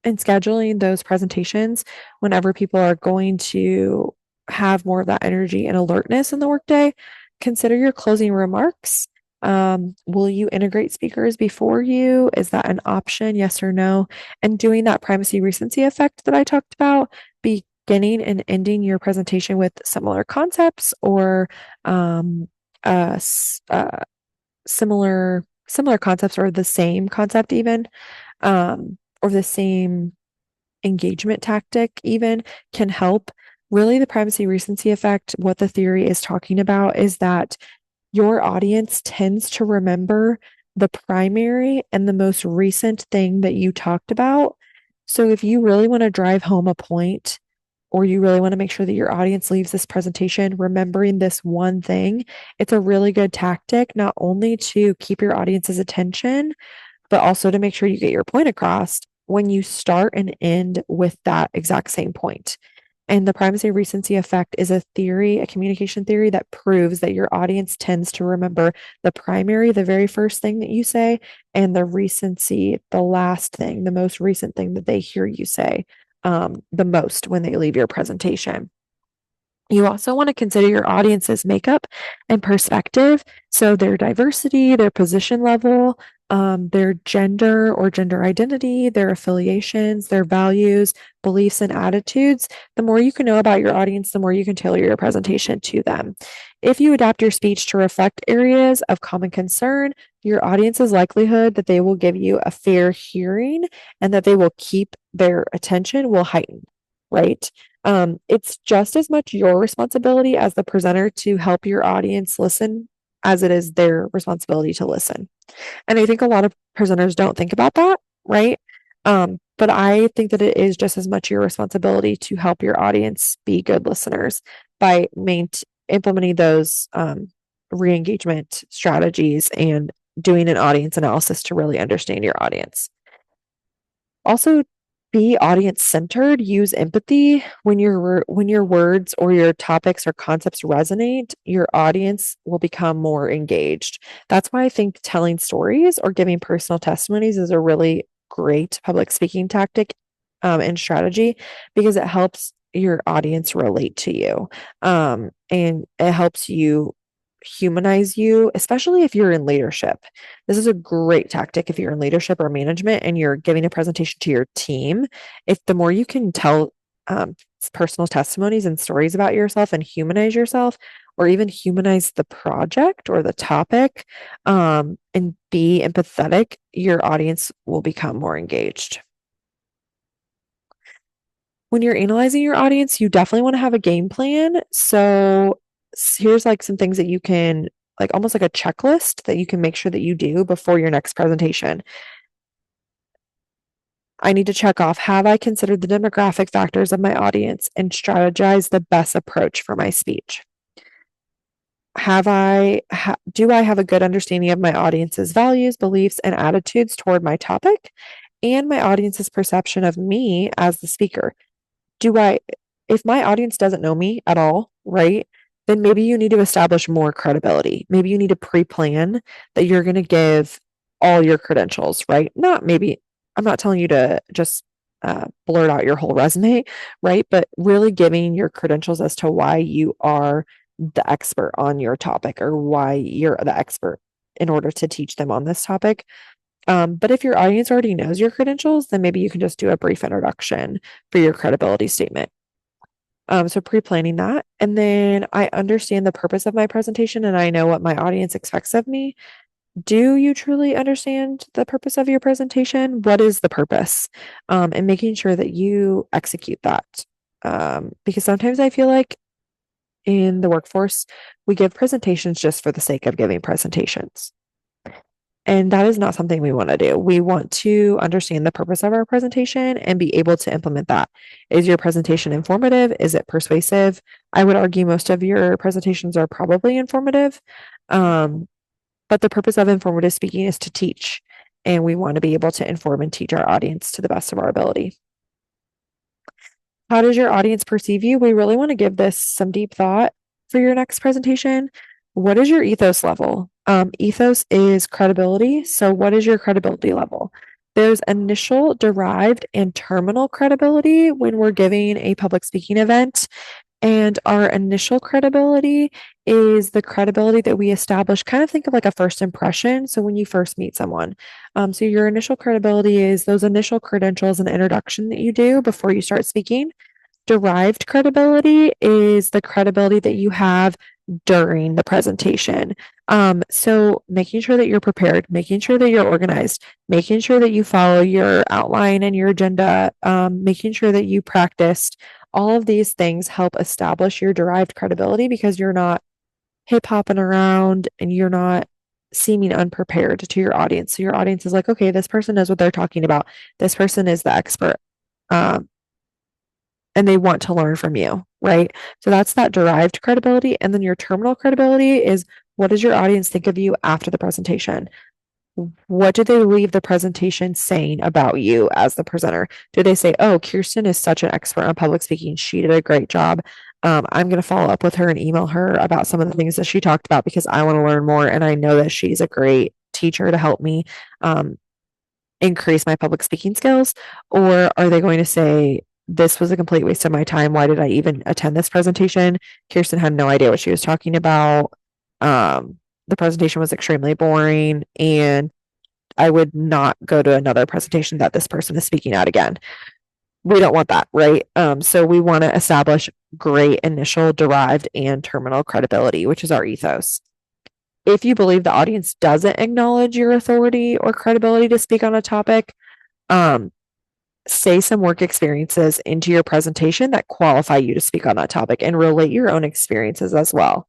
and scheduling those presentations whenever people are going to have more of that energy and alertness in the workday, consider your closing remarks. Will you integrate speakers before you? Is that an option? Yes or no? And doing that primacy recency effect that I talked about, beginning and ending your presentation with similar concepts or uh, similar concepts or the same concept even, or the same engagement tactic even can help. Really, the privacy recency effect, what the theory is talking about is that your audience tends to remember the primary and the most recent thing that you talked about. So if you really want to drive home a point, or you really want to make sure that your audience leaves this presentation remembering this one thing, it's a really good tactic, not only to keep your audience's attention, but also to make sure you get your point across when you start and end with that exact same point. And the primacy recency effect is a theory, a communication theory that proves that your audience tends to remember the primary, the very first thing that you say, and the recency, the last thing, the most recent thing that they hear you say, the most when they leave your presentation. You also want to consider your audience's makeup and perspective. So their diversity, their position level, their gender or gender identity, their affiliations, their values, beliefs, and attitudes. The more you can know about your audience, the more you can tailor your presentation to them. If you adapt your speech to reflect areas of common concern, your audience's likelihood that they will give you a fair hearing and that they will keep their attention will heighten, right? It's just as much your responsibility as the presenter to help your audience listen as it is their responsibility to listen. And I think a lot of presenters don't think about that, right? But I think that it is just as much your responsibility to help your audience be good listeners by implementing those re-engagement strategies and doing an audience analysis to really understand your audience. Also, be audience centered, use empathy when your words or your topics or concepts resonate, your audience will become more engaged. That's why I think telling stories or giving personal testimonies is a really great public speaking tactic, and strategy, because it helps your audience relate to you. And it helps you humanize you, especially if you're in leadership. This is a great tactic if you're in leadership or management and you're giving a presentation to your team. If the more you can tell personal testimonies and stories about yourself and humanize yourself, or even humanize the project or the topic, and be empathetic, your audience will become more engaged. When you're analyzing your audience, you definitely want to have a game plan. So here's like some things that you can like almost like a checklist that you can make sure that you do before your next presentation. I need to check off, have I considered the demographic factors of my audience and strategize the best approach for my speech? Do I have a good understanding of my audience's values, beliefs, and attitudes toward my topic and my audience's perception of me as the speaker? If my audience doesn't know me at all, right, then maybe you need to establish more credibility. Maybe you need to pre-plan that you're going to give all your credentials, right? I'm not telling you to just blurt out your whole resume, right? But really giving your credentials as to why you are the expert on your topic or why you're the expert in order to teach them on this topic. But if your audience already knows your credentials, then maybe you can just do a brief introduction for your credibility statement. So pre-planning that. And then I understand the purpose of my presentation and I know what my audience expects of me. Do you truly understand the purpose of your presentation? What is the purpose? And making sure that you execute that. Because sometimes I feel like in the workforce, we give presentations just for the sake of giving presentations. And that is not something we want to do. We want to understand the purpose of our presentation and be able to implement that. Is your presentation informative? Is it persuasive? I would argue most of your presentations are probably informative. But the purpose of informative speaking is to teach. And we want to be able to inform and teach our audience to the best of our ability. How does your audience perceive you? We really want to give this some deep thought for your next presentation. What is your ethos level? Ethos is credibility. So what is your credibility level? There's initial, derived, and terminal credibility when we're giving a public speaking event. And our initial credibility is the credibility that we establish. Kind of think of like a first impression. So when you first meet someone, so your initial credibility is those initial credentials and introduction that you do before you start speaking. Derived credibility is the credibility that you have during the presentation. So making sure that you're prepared, making sure that you're organized, making sure that you follow your outline and your agenda, making sure that you practiced. All of these things help establish your derived credibility because you're not hip hopping around and you're not seeming unprepared to your audience. So your audience is like, okay, this person knows what they're talking about. This person is the expert. And they want to learn from you, right? So that's that derived credibility. And then your terminal credibility is what does your audience think of you after the presentation? What do they leave the presentation saying about you as the presenter? Do they say, oh, Kirsten is such an expert on public speaking. She did a great job. I'm going to follow up with her and email her about some of the things that she talked about because I want to learn more. And I know that she's a great teacher to help me increase my public speaking skills. Or are they going to say, this was a complete waste of my time. Why did I even attend this presentation? Kirsten had no idea what she was talking about. The presentation was extremely boring and I would not go to another presentation that this person is speaking at again. We don't want that, right? So we want to establish great initial, derived, and terminal credibility, which is our ethos. If you believe the audience doesn't acknowledge your authority or credibility to speak on a topic, say some work experiences into your presentation that qualify you to speak on that topic and relate your own experiences as well.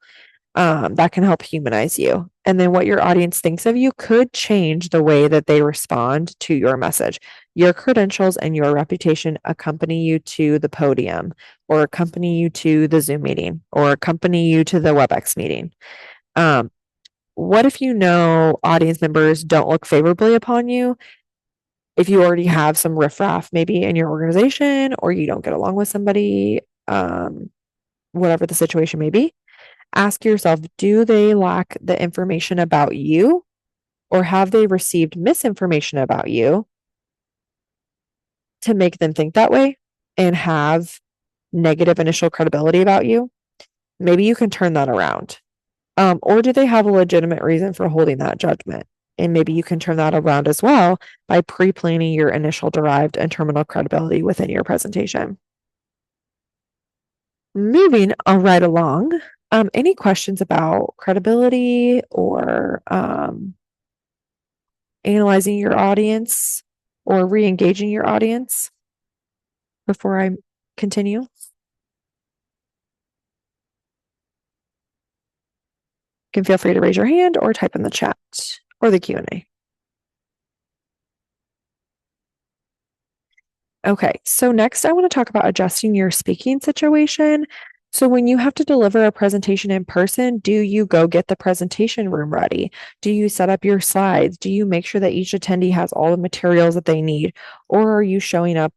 That can help humanize you. And then what your audience thinks of you could change the way that they respond to your message. Your credentials and your reputation accompany you to the podium or accompany you to the Zoom meeting or accompany you to the WebEx meeting. What if you know audience members don't look favorably upon you? If you already have some riffraff maybe in your organization or you don't get along with somebody, whatever the situation may be, ask yourself, do they lack the information about you or have they received misinformation about you to make them think that way and have negative initial credibility about you? Maybe you can turn that around. Or do they have a legitimate reason for holding that judgment? And maybe you can turn that around as well by pre-planning your initial derived and terminal credibility within your presentation. Moving right along, any questions about credibility or analyzing your audience or re-engaging your audience before I continue? can feel free to raise your hand or type in the chat or the Q&A. Okay, so next I want to talk about adjusting your speaking situation. So when you have to deliver a presentation in person, do you go get the presentation room ready? Do you set up your slides? Do you make sure that each attendee has all the materials that they need? Or are you showing up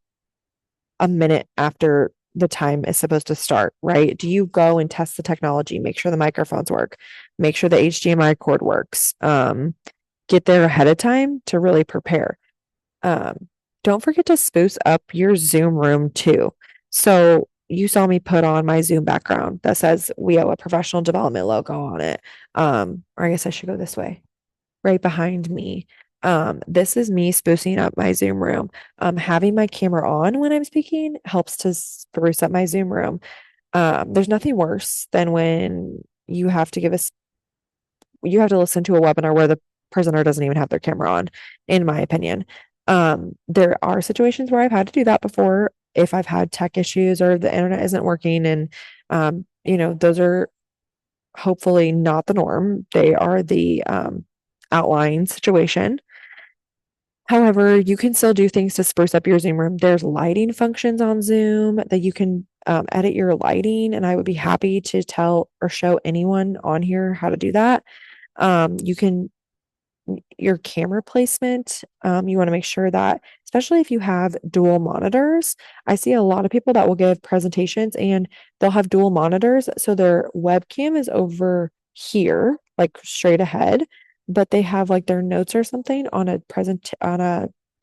a minute after the time is supposed to start, right? Do you go and test the technology, make sure the microphones work, make sure the HDMI cord works, get there ahead of time to really prepare. Don't forget to spruce up your Zoom room too. So you saw me put on my Zoom background that says WIOA professional development logo on it. Or I guess I should go this way, right behind me. This is me sprucing up my Zoom room. Having my camera on when I'm speaking helps to spruce up my Zoom room. There's nothing worse than when you have to you have to listen to a webinar where the presenter doesn't even have their camera on, in my opinion. There are situations where I've had to do that before if I've had tech issues or the internet isn't working. And, those are hopefully not the norm. They are the outlying situation. However, you can still do things to spruce up your Zoom room. There's lighting functions on Zoom that you can edit your lighting, and I would be happy to tell or show anyone on here how to do that. You can your camera placement. You want to make sure that, especially if you have dual monitors, I see a lot of people that will give presentations and they'll have dual monitors. So their webcam is over here, like straight ahead, but they have like their notes or something on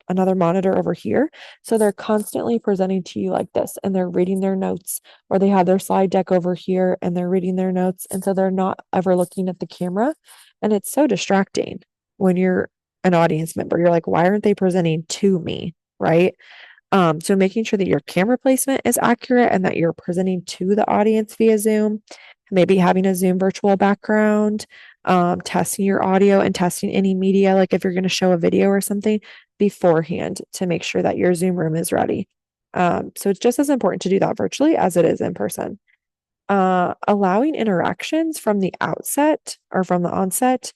another monitor over here. So they're constantly presenting to you like this and they're reading their notes, or they have their slide deck over here and they're reading their notes. And so they're not ever looking at the camera. And it's so distracting when you're an audience member. You're like, why aren't they presenting to me? Right. So making sure that your camera placement is accurate and that you're presenting to the audience via Zoom, maybe having a Zoom virtual background, testing your audio and testing any media, like if you're going to show a video or something beforehand to make sure that your Zoom room is ready. So it's just as important to do that virtually as it is in person. Allowing interactions from the outset or from the onset.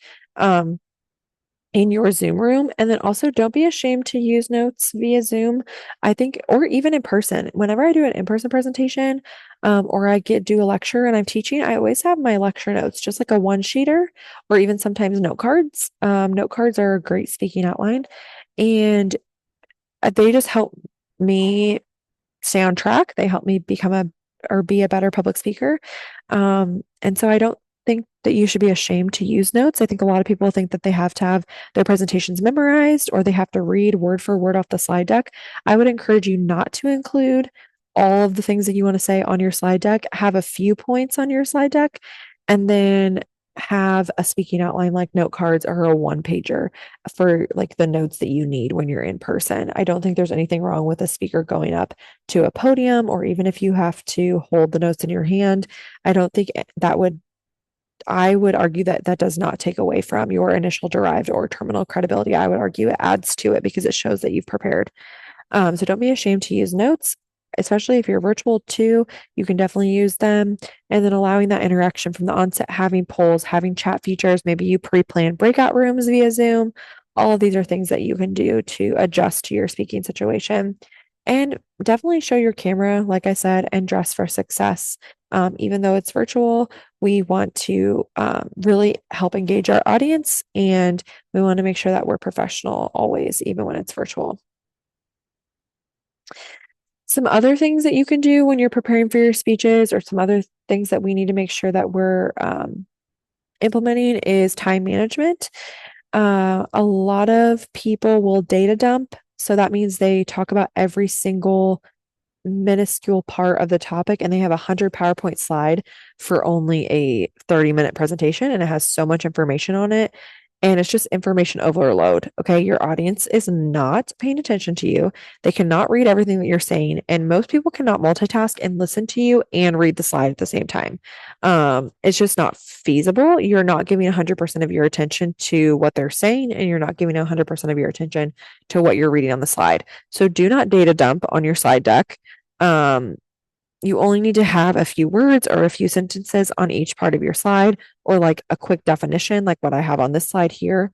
In your Zoom room. And then also don't be ashamed to use notes via Zoom. I think, or even in person. Whenever I do an in-person presentation, or I do a lecture and I'm teaching, I always have my lecture notes, just like a one-sheeter, or even sometimes note cards. Note cards are a great speaking outline, and they just help me stay on track. They help me be a better public speaker. And so I don't think that you should be ashamed to use notes. I think a lot of people think that they have to have their presentations memorized or they have to read word for word off the slide deck. I would encourage you not to include all of the things that you want to say on your slide deck. Have a few points on your slide deck and then have a speaking outline like note cards or a one pager for like the notes that you need when you're in person. I don't think there's anything wrong with a speaker going up to a podium, or even if you have to hold the notes in your hand. I don't think I would argue that that does not take away from your initial derived or terminal credibility. I would argue it adds to it because it shows that you've prepared. So don't be ashamed to use notes, especially if you're virtual too. You can definitely use them. And then allowing that interaction from the onset, having polls, having chat features, maybe you pre-plan breakout rooms via Zoom. All of these are things that you can do to adjust to your speaking situation. And definitely show your camera, like I said, and dress for success. Even though it's virtual, we want to really help engage our audience, and we want to make sure that we're professional always, even when it's virtual. Some other things that you can do when you're preparing for your speeches, or some other things that we need to make sure that we're implementing, is time management. A lot of people will data dump. So that means they talk about every single minuscule part of the topic and they have 100 PowerPoint slide for only a 30-minute presentation, and it has so much information on it. And it's just information overload. Okay. Your audience is not paying attention to you. They cannot read everything that you're saying. And most people cannot multitask and listen to you and read the slide at the same time. It's just not feasible. You're not giving 100% of your attention to what they're saying, and you're not giving 100% of your attention to what you're reading on the slide. So do not data dump on your slide deck. You only need to have a few words or a few sentences on each part of your slide, or like a quick definition, like what I have on this slide here.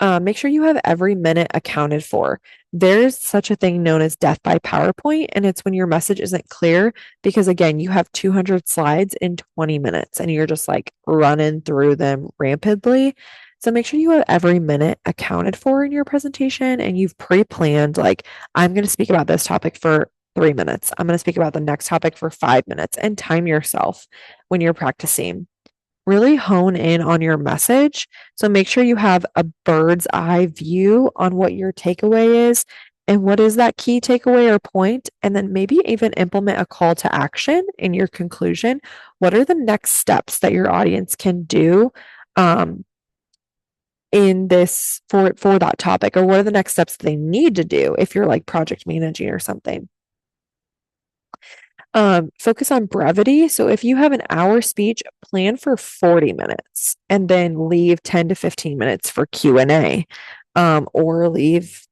Make sure you have every minute accounted for. There's such a thing known as death by PowerPoint, and it's when your message isn't clear because, again, you have 200 slides in 20 minutes and you're just like running through them rampantly. So make sure you have every minute accounted for in your presentation and you've pre-planned, like, I'm going to speak about this topic for 3 minutes. I'm going to speak about the next topic for 5 minutes, and time yourself when you're practicing. Really hone in on your message. So make sure you have a bird's eye view on what your takeaway is and what is that key takeaway or point, and then maybe even implement a call to action in your conclusion. What are the next steps that your audience can do in this for that topic, or what are the next steps they need to do if you're like project managing or something? Focus on brevity. So if you have an hour speech, plan for 40 minutes and then leave 10 to 15 minutes for Q&A. Or leave,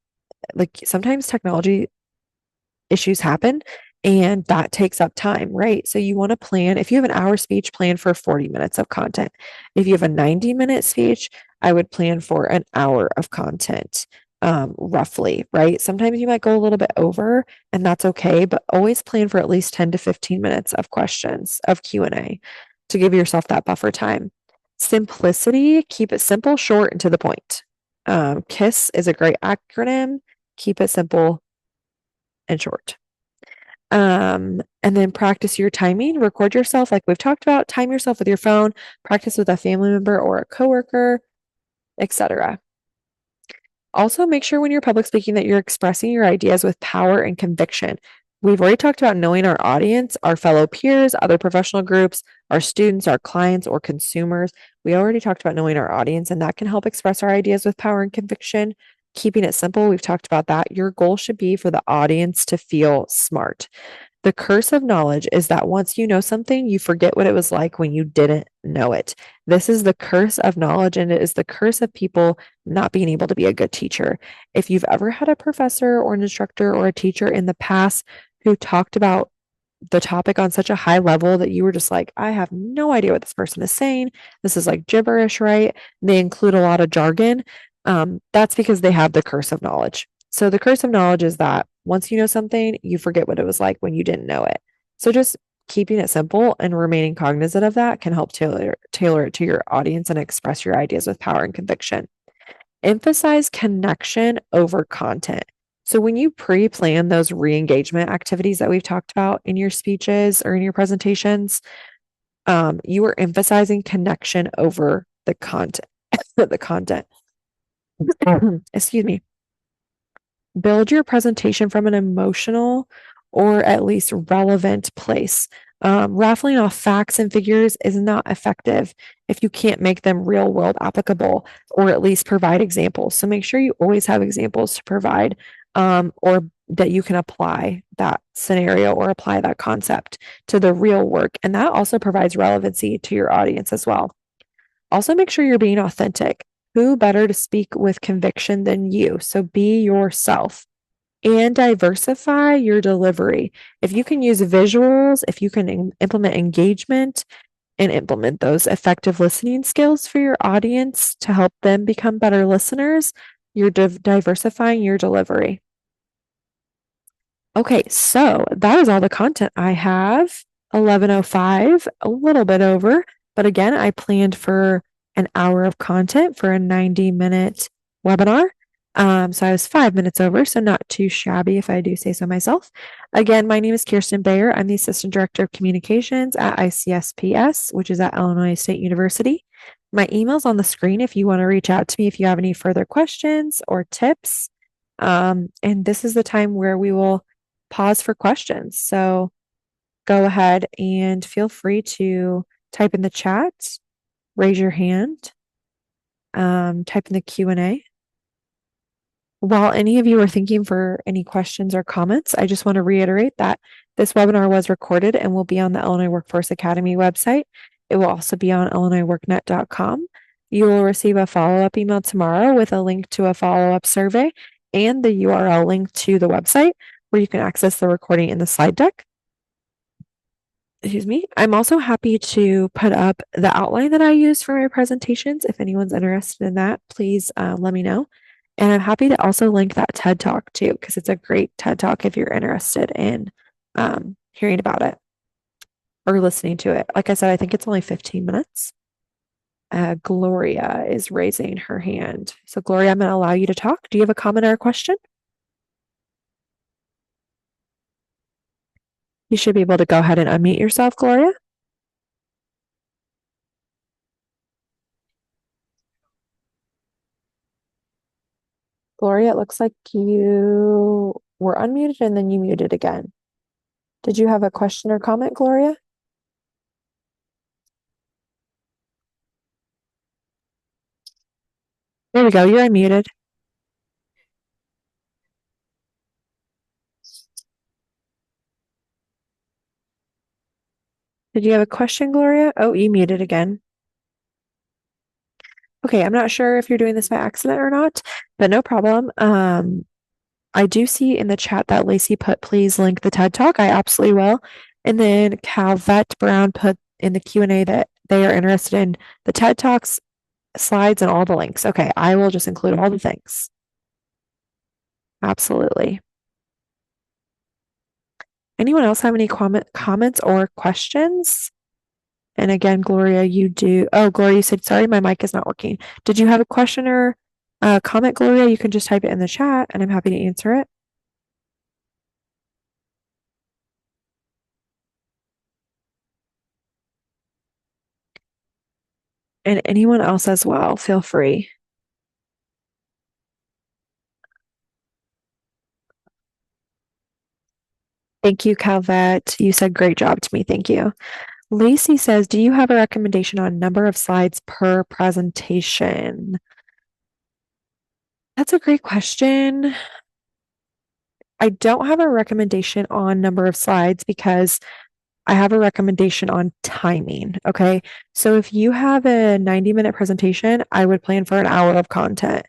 like, sometimes technology issues happen and that takes up time, right? So you want to plan, if you have an hour speech, plan for 40 minutes of content. If you have a 90-minute speech, I would plan for an hour of content, roughly, right? Sometimes you might go a little bit over and that's okay, but always plan for at least 10 to 15 minutes of questions, of Q&A, to give yourself that buffer time. Simplicity, keep it simple, short, and to the point. KISS is a great acronym. Keep it simple and short. And then practice your timing. Record yourself, like we've talked about. Time yourself with your phone. Practice with a family member or a coworker, etc. Also, make sure when you're public speaking that you're expressing your ideas with power and conviction. We've already talked about knowing our audience, our fellow peers, other professional groups, our students, our clients, or consumers. We already talked about knowing our audience, and that can help express our ideas with power and conviction. Keeping it simple, we've talked about that. Your goal should be for the audience to feel smart. The curse of knowledge is that once you know something, you forget what it was like when you didn't know it. This is the curse of knowledge, and it is the curse of people not being able to be a good teacher. If you've ever had a professor or an instructor or a teacher in the past who talked about the topic on such a high level that you were just like, I have no idea what this person is saying. This is like gibberish, right? They include a lot of jargon. That's because they have the curse of knowledge. So the curse of knowledge is that once you know something, you forget what it was like when you didn't know it. So just keeping it simple and remaining cognizant of that can help tailor it to your audience and express your ideas with power and conviction. Emphasize connection over content. So when you pre-plan those re-engagement activities that we've talked about in your speeches or in your presentations, you are emphasizing connection over the content. the content. Excuse me. Build your presentation from an emotional or at least relevant place. Raffling off facts and figures is not effective if you can't make them real world applicable or at least provide examples. So make sure you always have examples to provide, or that you can apply that scenario or apply that concept to the real work. And that also provides relevancy to your audience as well. Also, make sure you're being authentic. Who better to speak with conviction than you? So be yourself and diversify your delivery. If you can use visuals, if you can implement engagement and implement those effective listening skills for your audience to help them become better listeners, you're diversifying your delivery. Okay, so that is all the content I have. 11:05, a little bit over, but again, I planned for an hour of content for a 90-minute webinar. So I was 5 minutes over, so not too shabby if I do say so myself. Again, my name is Kirsten Bayer. I'm the Assistant Director of Communications at ICSPS, which is at Illinois State University. My email's on the screen if you want to reach out to me if you have any further questions or tips. And this is the time where we will pause for questions. So go ahead and feel free to type in the chat, raise your hand, type in the Q&A. While any of you are thinking for any questions or comments, I just want to reiterate that this webinar was recorded and will be on the Illinois Workforce Academy website. It will also be on illinoisworknet.com. You will receive a follow-up email tomorrow with a link to a follow-up survey and the URL link to the website where you can access the recording in the slide deck. excuse me. I'm also happy to put up the outline that I use for my presentations. If anyone's interested in that, please let me know. And I'm happy to also link that TED Talk too, because it's a great TED Talk if you're interested in hearing about it or listening to it. Like I said, I think it's only 15 minutes. Gloria is raising her hand. So, Gloria, I'm going to allow you to talk. Do you have a comment or a question? You should be able to go ahead and unmute yourself, Gloria. Gloria, it looks like you were unmuted and then you muted again. Did you have a question or comment, Gloria? There we go. You're unmuted. Did you have a question, Gloria? Oh, you muted again. Okay, I'm not sure if you're doing this by accident or not, but no problem. I do see in the chat that Lacey put, please link the TED Talk. I absolutely will. And then Calvette Brown put in the Q&A that they are interested in the TED Talks, slides, and all the links. Okay, I will just include all the things. Absolutely. Anyone else have any comments or questions? And again, Gloria, you do. Oh, Gloria, you said, sorry, my mic is not working. Did you have a question or comment, Gloria? You can just type it in the chat and I'm happy to answer it. And anyone else as well, feel free. Thank you, Calvette. You said great job to me. Thank you. Lacey says, do you have a recommendation on number of slides per presentation? That's a great question. I don't have a recommendation on number of slides because I have a recommendation on timing. Okay. So if you have a 90-minute presentation, I would plan for an hour of content.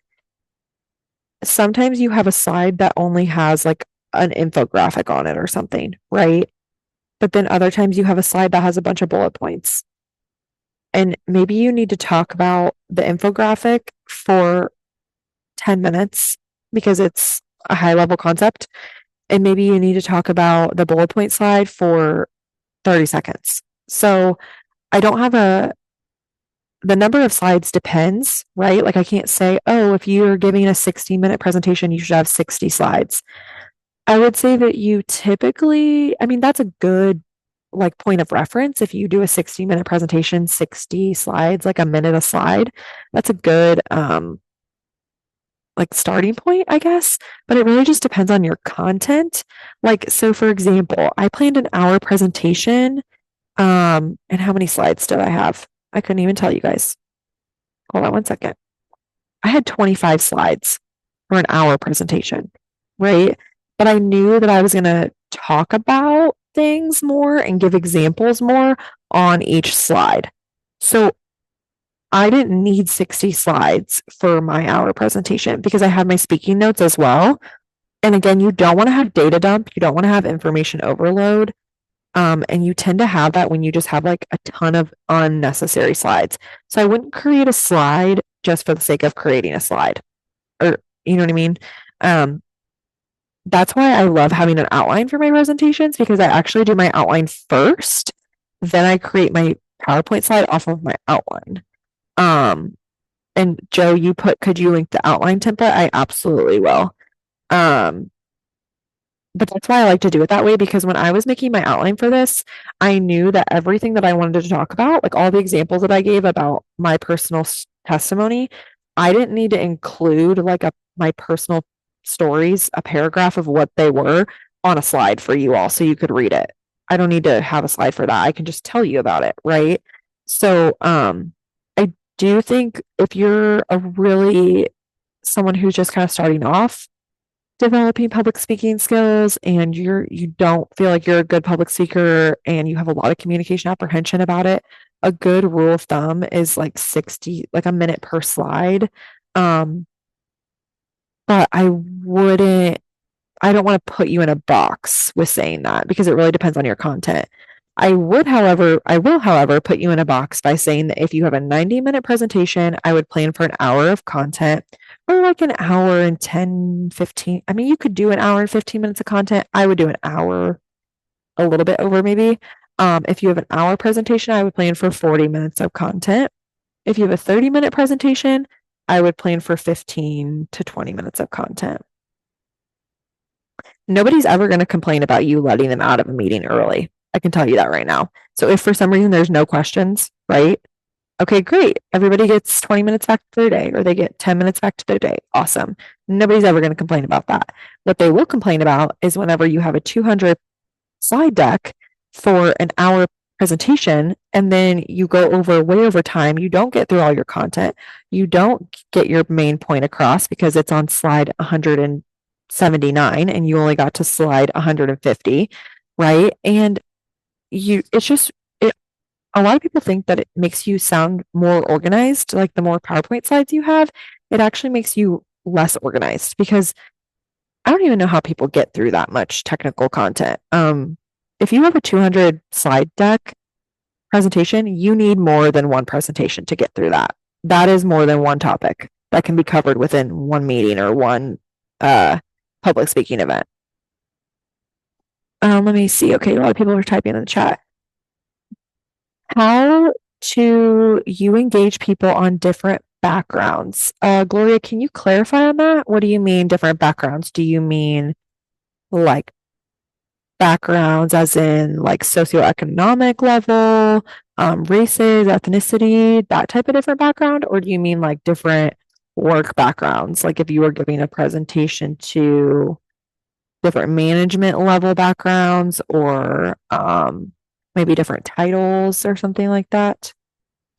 Sometimes you have a slide that only has like an infographic on it or something, right? But then other times you have a slide that has a bunch of bullet points. And maybe you need to talk about the infographic for 10 minutes because it's a high level concept. And maybe you need to talk about the bullet point slide for 30 seconds. So I don't have the number of slides depends, right? Like I can't say, oh, if you're giving a 60-minute presentation, you should have 60 slides. I would say that you typically, I mean, that's a good like point of reference. If you do a 60-minute presentation, 60 slides, like a minute a slide, that's a good like starting point, I guess. But it really just depends on your content. Like, so for example, I planned an hour presentation. And how many slides did I have? I couldn't even tell you guys. Hold on one second. I had 25 slides for an hour presentation, right? But I knew that I was going to talk about things more and give examples more on each slide. So I didn't need 60 slides for my hour presentation because I had my speaking notes as well. And again, you don't want to have data dump. You don't want to have information overload. And you tend to have that when you just have like a ton of unnecessary slides. So I wouldn't create a slide just for the sake of creating a slide, or you know what I mean? That's why I love having an outline for my presentations because I actually do my outline first, then I create my PowerPoint slide off of my outline. And Joe, you put, could you link the outline template? I absolutely will. But that's why I like to do it that way because when I was making my outline for this, I knew that everything that I wanted to talk about, like all the examples that I gave about my personal testimony, I didn't need to include like my personal stories, a paragraph of what they were on a slide for you all so you could read it. I don't need to have a slide for that. I can just tell you about it, right? So I do think if you're a really someone who's just kind of starting off, developing public speaking skills and you don't feel like you're a good public speaker and you have a lot of communication apprehension about it, a good rule of thumb is like 60, like a minute per slide. But I don't want to put you in a box with saying that because it really depends on your content. I will, however, put you in a box by saying that if you have a 90-minute presentation, I would plan for an hour of content or like an hour and 10, 15. I mean, you could do an hour and 15 minutes of content. I would do an hour, a little bit over maybe. If you have an hour presentation, I would plan for 40 minutes of content. If you have a 30-minute presentation, I would plan for 15 to 20 minutes of content. Nobody's ever going to complain about you letting them out of a meeting early. I can tell you that right now. So if for some reason there's no questions, right? Okay, great. Everybody gets 20 minutes back to their day, or they get 10 minutes back to their day. Awesome. Nobody's ever going to complain about that. What they will complain about is whenever you have a 200 slide deck for an hour presentation and then you go over way over time, you don't get through all your content, you don't get your main point across because it's on slide 179 and you only got to slide 150, right? And it's just a lot of people think that it makes you sound more organized, like the more PowerPoint slides you have. It actually makes you less organized because I don't even know how people get through that much technical content. If you have a 200 slide deck presentation, you need more than one presentation to get through that. That is more than one topic that can be covered within one meeting or one public speaking event. Let me see. Okay, a lot of people are typing in the chat. How do you engage people on different backgrounds? Gloria, can you clarify on that? What do you mean different backgrounds? Do you mean like backgrounds as in like socioeconomic level, races, ethnicity, that type of different background? Or do you mean like different work backgrounds? Like if you were giving a presentation to different management level backgrounds or maybe different titles or something like that?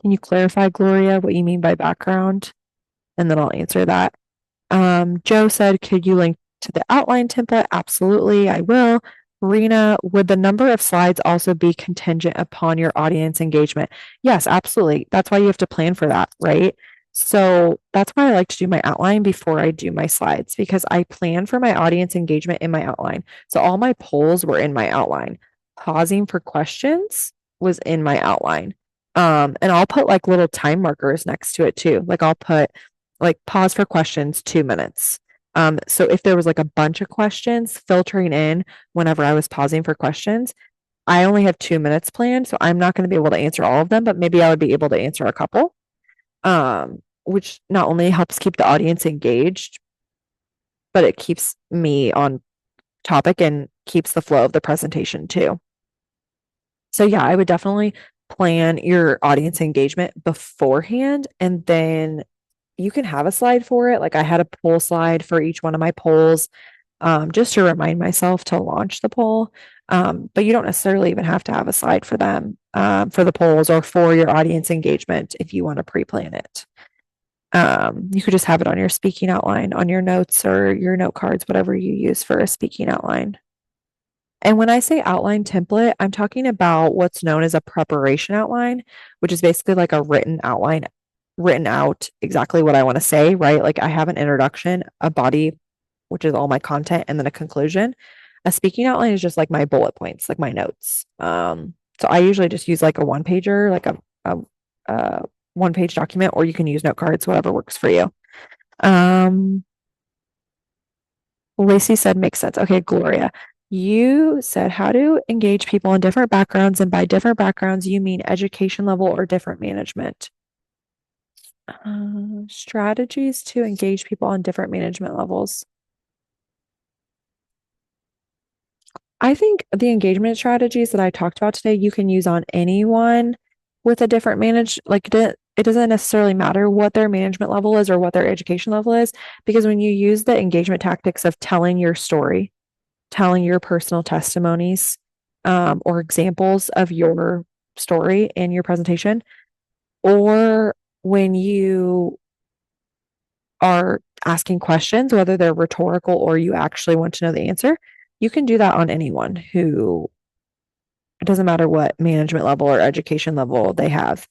Can you clarify, Gloria, what you mean by background? And then I'll answer that. Joe said, could you link to the outline template? Absolutely, I will. Rena, would the number of slides also be contingent upon your audience engagement? Yes, absolutely. That's why you have to plan for that, right? So that's why I like to do my outline before I do my slides because I plan for my audience engagement in my outline. So all my polls were in my outline. Pausing for questions was in my outline. And I'll put like little time markers next to it too. Like I'll put like pause for questions 2 minutes. So if there was like a bunch of questions filtering in whenever I was pausing for questions, I only have 2 minutes planned, so I'm not going to be able to answer all of them, but maybe I would be able to answer a couple, which not only helps keep the audience engaged, but it keeps me on topic and keeps the flow of the presentation too. So yeah, I would definitely plan your audience engagement beforehand and then you can have a slide for it. Like I had a poll slide for each one of my polls, just to remind myself to launch the poll. But you don't necessarily even have to have a slide for them, for the polls or for your audience engagement if you want to pre-plan it. You could just have it on your speaking outline, on your notes or your note cards, whatever you use for a speaking outline. And when I say outline template, I'm talking about what's known as a preparation outline, which is basically like a written outline, written out exactly what I want to say, right? Like I have an introduction, a body, which is all my content, and then a conclusion. A speaking outline is just like my bullet points, like my notes. So I usually just use like a one pager, like a one-page document, or you can use note cards, whatever works for you. Lacey said makes sense. Okay, Gloria. You said how to engage people in different backgrounds, and by different backgrounds, you mean education level or different management. Strategies to engage people on different management levels. I think the engagement strategies that I talked about today, you can use on anyone with a different it doesn't necessarily matter what their management level is or what their education level is, because when you use the engagement tactics of telling your story, telling your personal testimonies, or examples of your story in your presentation, or when you are asking questions, whether they're rhetorical or you actually want to know the answer, you can do that on anyone who, it doesn't matter what management level or education level they have.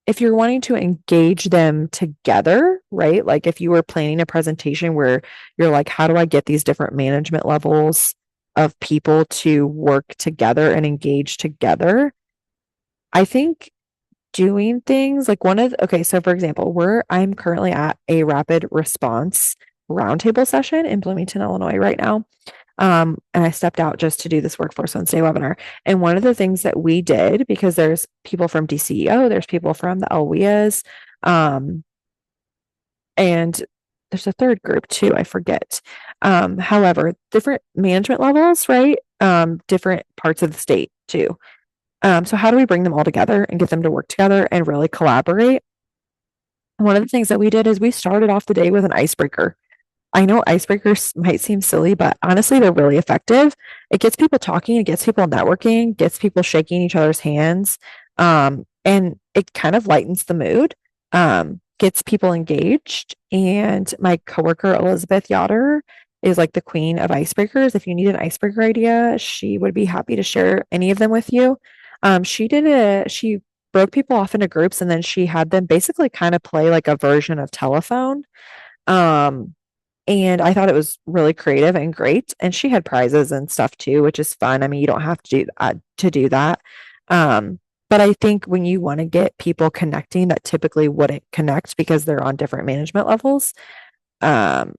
If you're wanting to engage them together, right? Like if you were planning a presentation where you're like, how do I get these different management levels of people to work together and engage together. I think doing things like okay, so for example, I'm currently at a rapid response roundtable session in Bloomington, Illinois right now. And I stepped out just to do this Workforce Wednesday webinar. And one of the things that we did, because there's people from DCEO, there's people from the LWIAs, and there's a third group too, I forget. However, different management levels, right? Different parts of the state too. So how do we bring them all together and get them to work together and really collaborate? One of the things that we did is we started off the day with an icebreaker. I know icebreakers might seem silly, but honestly, they're really effective. It gets people talking, it gets people networking, gets people shaking each other's hands, and it kind of lightens the mood, gets people engaged. And my coworker, Elizabeth Yoder, is like the queen of icebreakers. If you need an icebreaker idea, she would be happy to share any of them with you. She broke people off into groups and then she had them basically kind of play like a version of telephone. Um, and I thought it was really creative and great. And she had prizes and stuff too, which is fun. I mean, you don't have to do that. But I think when you want to get people connecting that typically wouldn't connect because they're on different management levels, that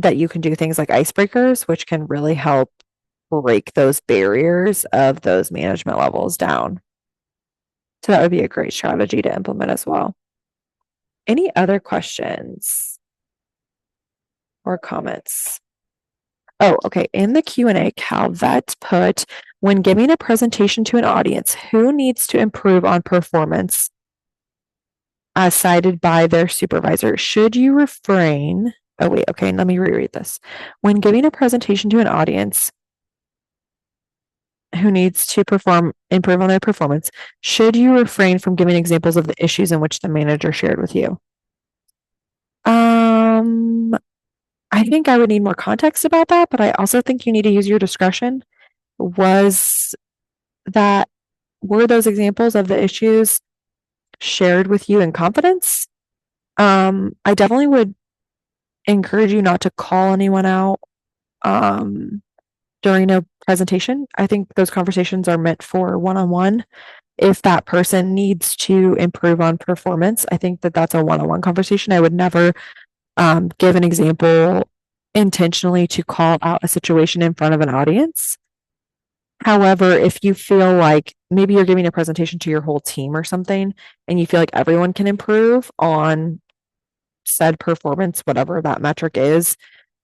you can do things like icebreakers, which can really help break those barriers of those management levels down. So that would be a great strategy to implement as well. Any other questions or comments? Oh, okay. In the Q&A, Calvet put, when giving a presentation to an audience, who needs to improve on performance as cited by their supervisor? Should you refrain? Oh, wait. Okay. Let me reread this. When giving a presentation to an audience who needs to improve on their performance, should you refrain from giving examples of the issues in which the manager shared with you? I think I would need more context about that, but I also think you need to use your discretion. Were those examples of the issues shared with you in confidence? I definitely would encourage you not to call anyone out during a presentation. I think those conversations are meant for one-on-one. If that person needs to improve on performance, I think that that's a one-on-one conversation. I would never give an example intentionally to call out a situation in front of an audience. However, if you feel like maybe you're giving a presentation to your whole team or something, and you feel like everyone can improve on said performance, whatever that metric is,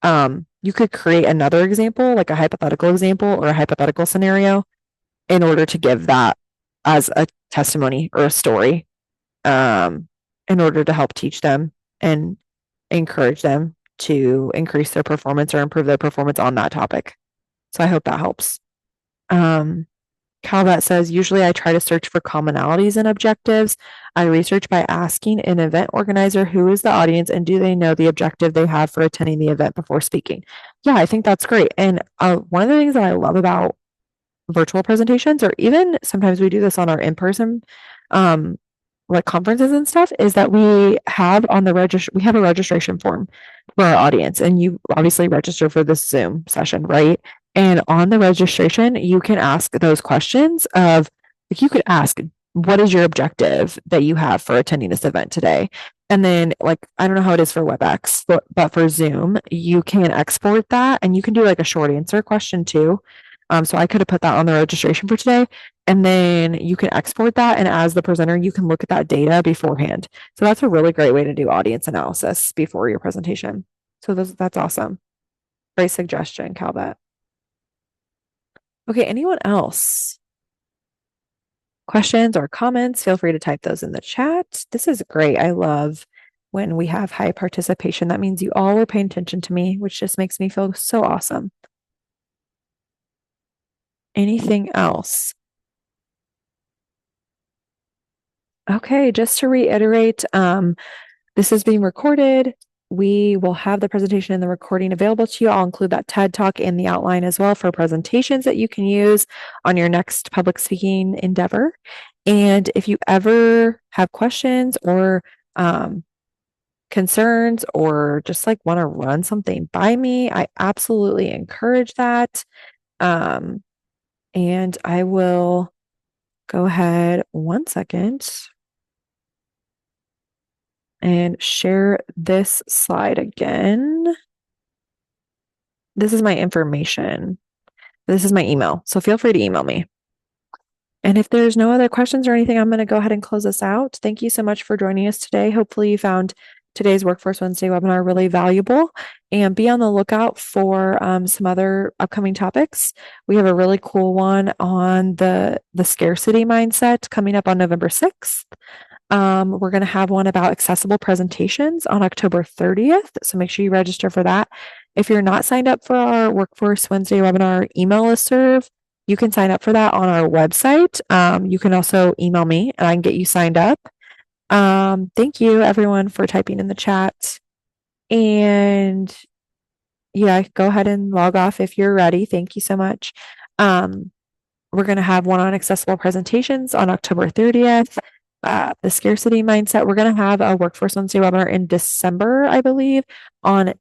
you could create another example, like a hypothetical example or a hypothetical scenario, in order to give that as a testimony or a story, in order to help teach them and encourage them to increase their performance or improve their performance on that topic. So I hope that helps. Calvet says, usually I try to search for commonalities and objectives. I research by asking an event organizer who is the audience and do they know the objective they have for attending the event before speaking. Yeah, I think that's great. And one of the things that I love about virtual presentations, or even sometimes we do this on our in-person like conferences and stuff, is that we have we have a registration form for our audience, and you obviously register for this Zoom session, right? And on the registration, you can ask those questions of, like, you could ask, what is your objective that you have for attending this event today? And then, like, I don't know how it is for WebEx, but for Zoom, you can export that and you can do like a short answer question too. So I could have put that on the registration for today, and then you can export that. And as the presenter, you can look at that data beforehand. So that's a really great way to do audience analysis before your presentation. So that's awesome. Great suggestion, Calvet. Okay, anyone else? Questions or comments? Feel free to type those in the chat. This is great. I love when we have high participation. That means you all are paying attention to me, which just makes me feel so awesome. Anything else? Okay, just to reiterate, this is being recorded. We will have the presentation and the recording available to you. I'll include that TED Talk in the outline as well for presentations that you can use on your next public speaking endeavor. And if you ever have questions or concerns or just like want to run something by me, I absolutely encourage that. And I will go ahead one second and share this slide again. This is my information. This is my email. So feel free to email me. And if there's no other questions or anything, I'm going to go ahead and close this out. Thank you so much for joining us today. Hopefully you found today's Workforce Wednesday webinar really valuable, and be on the lookout for some other upcoming topics. We have a really cool one on the scarcity mindset coming up on November 6th. We're going to have one about accessible presentations on October 30th. So make sure you register for that. If you're not signed up for our Workforce Wednesday webinar email listserv, you can sign up for that on our website. You can also email me and I can get you signed up. Thank you everyone for typing in the chat. And yeah, go ahead and log off if you're ready. Thank you so much. We're going to have one on accessible presentations on October 30th. The scarcity mindset. We're going to have a Workforce Wednesday webinar in December, I believe, on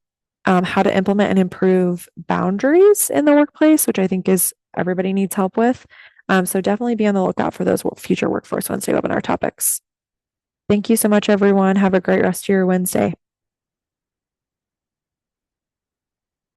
how to implement and improve boundaries in the workplace, which I think is everybody needs help with. So definitely be on the lookout for those future Workforce Wednesday webinar topics. Thank you so much, everyone. Have a great rest of your Wednesday.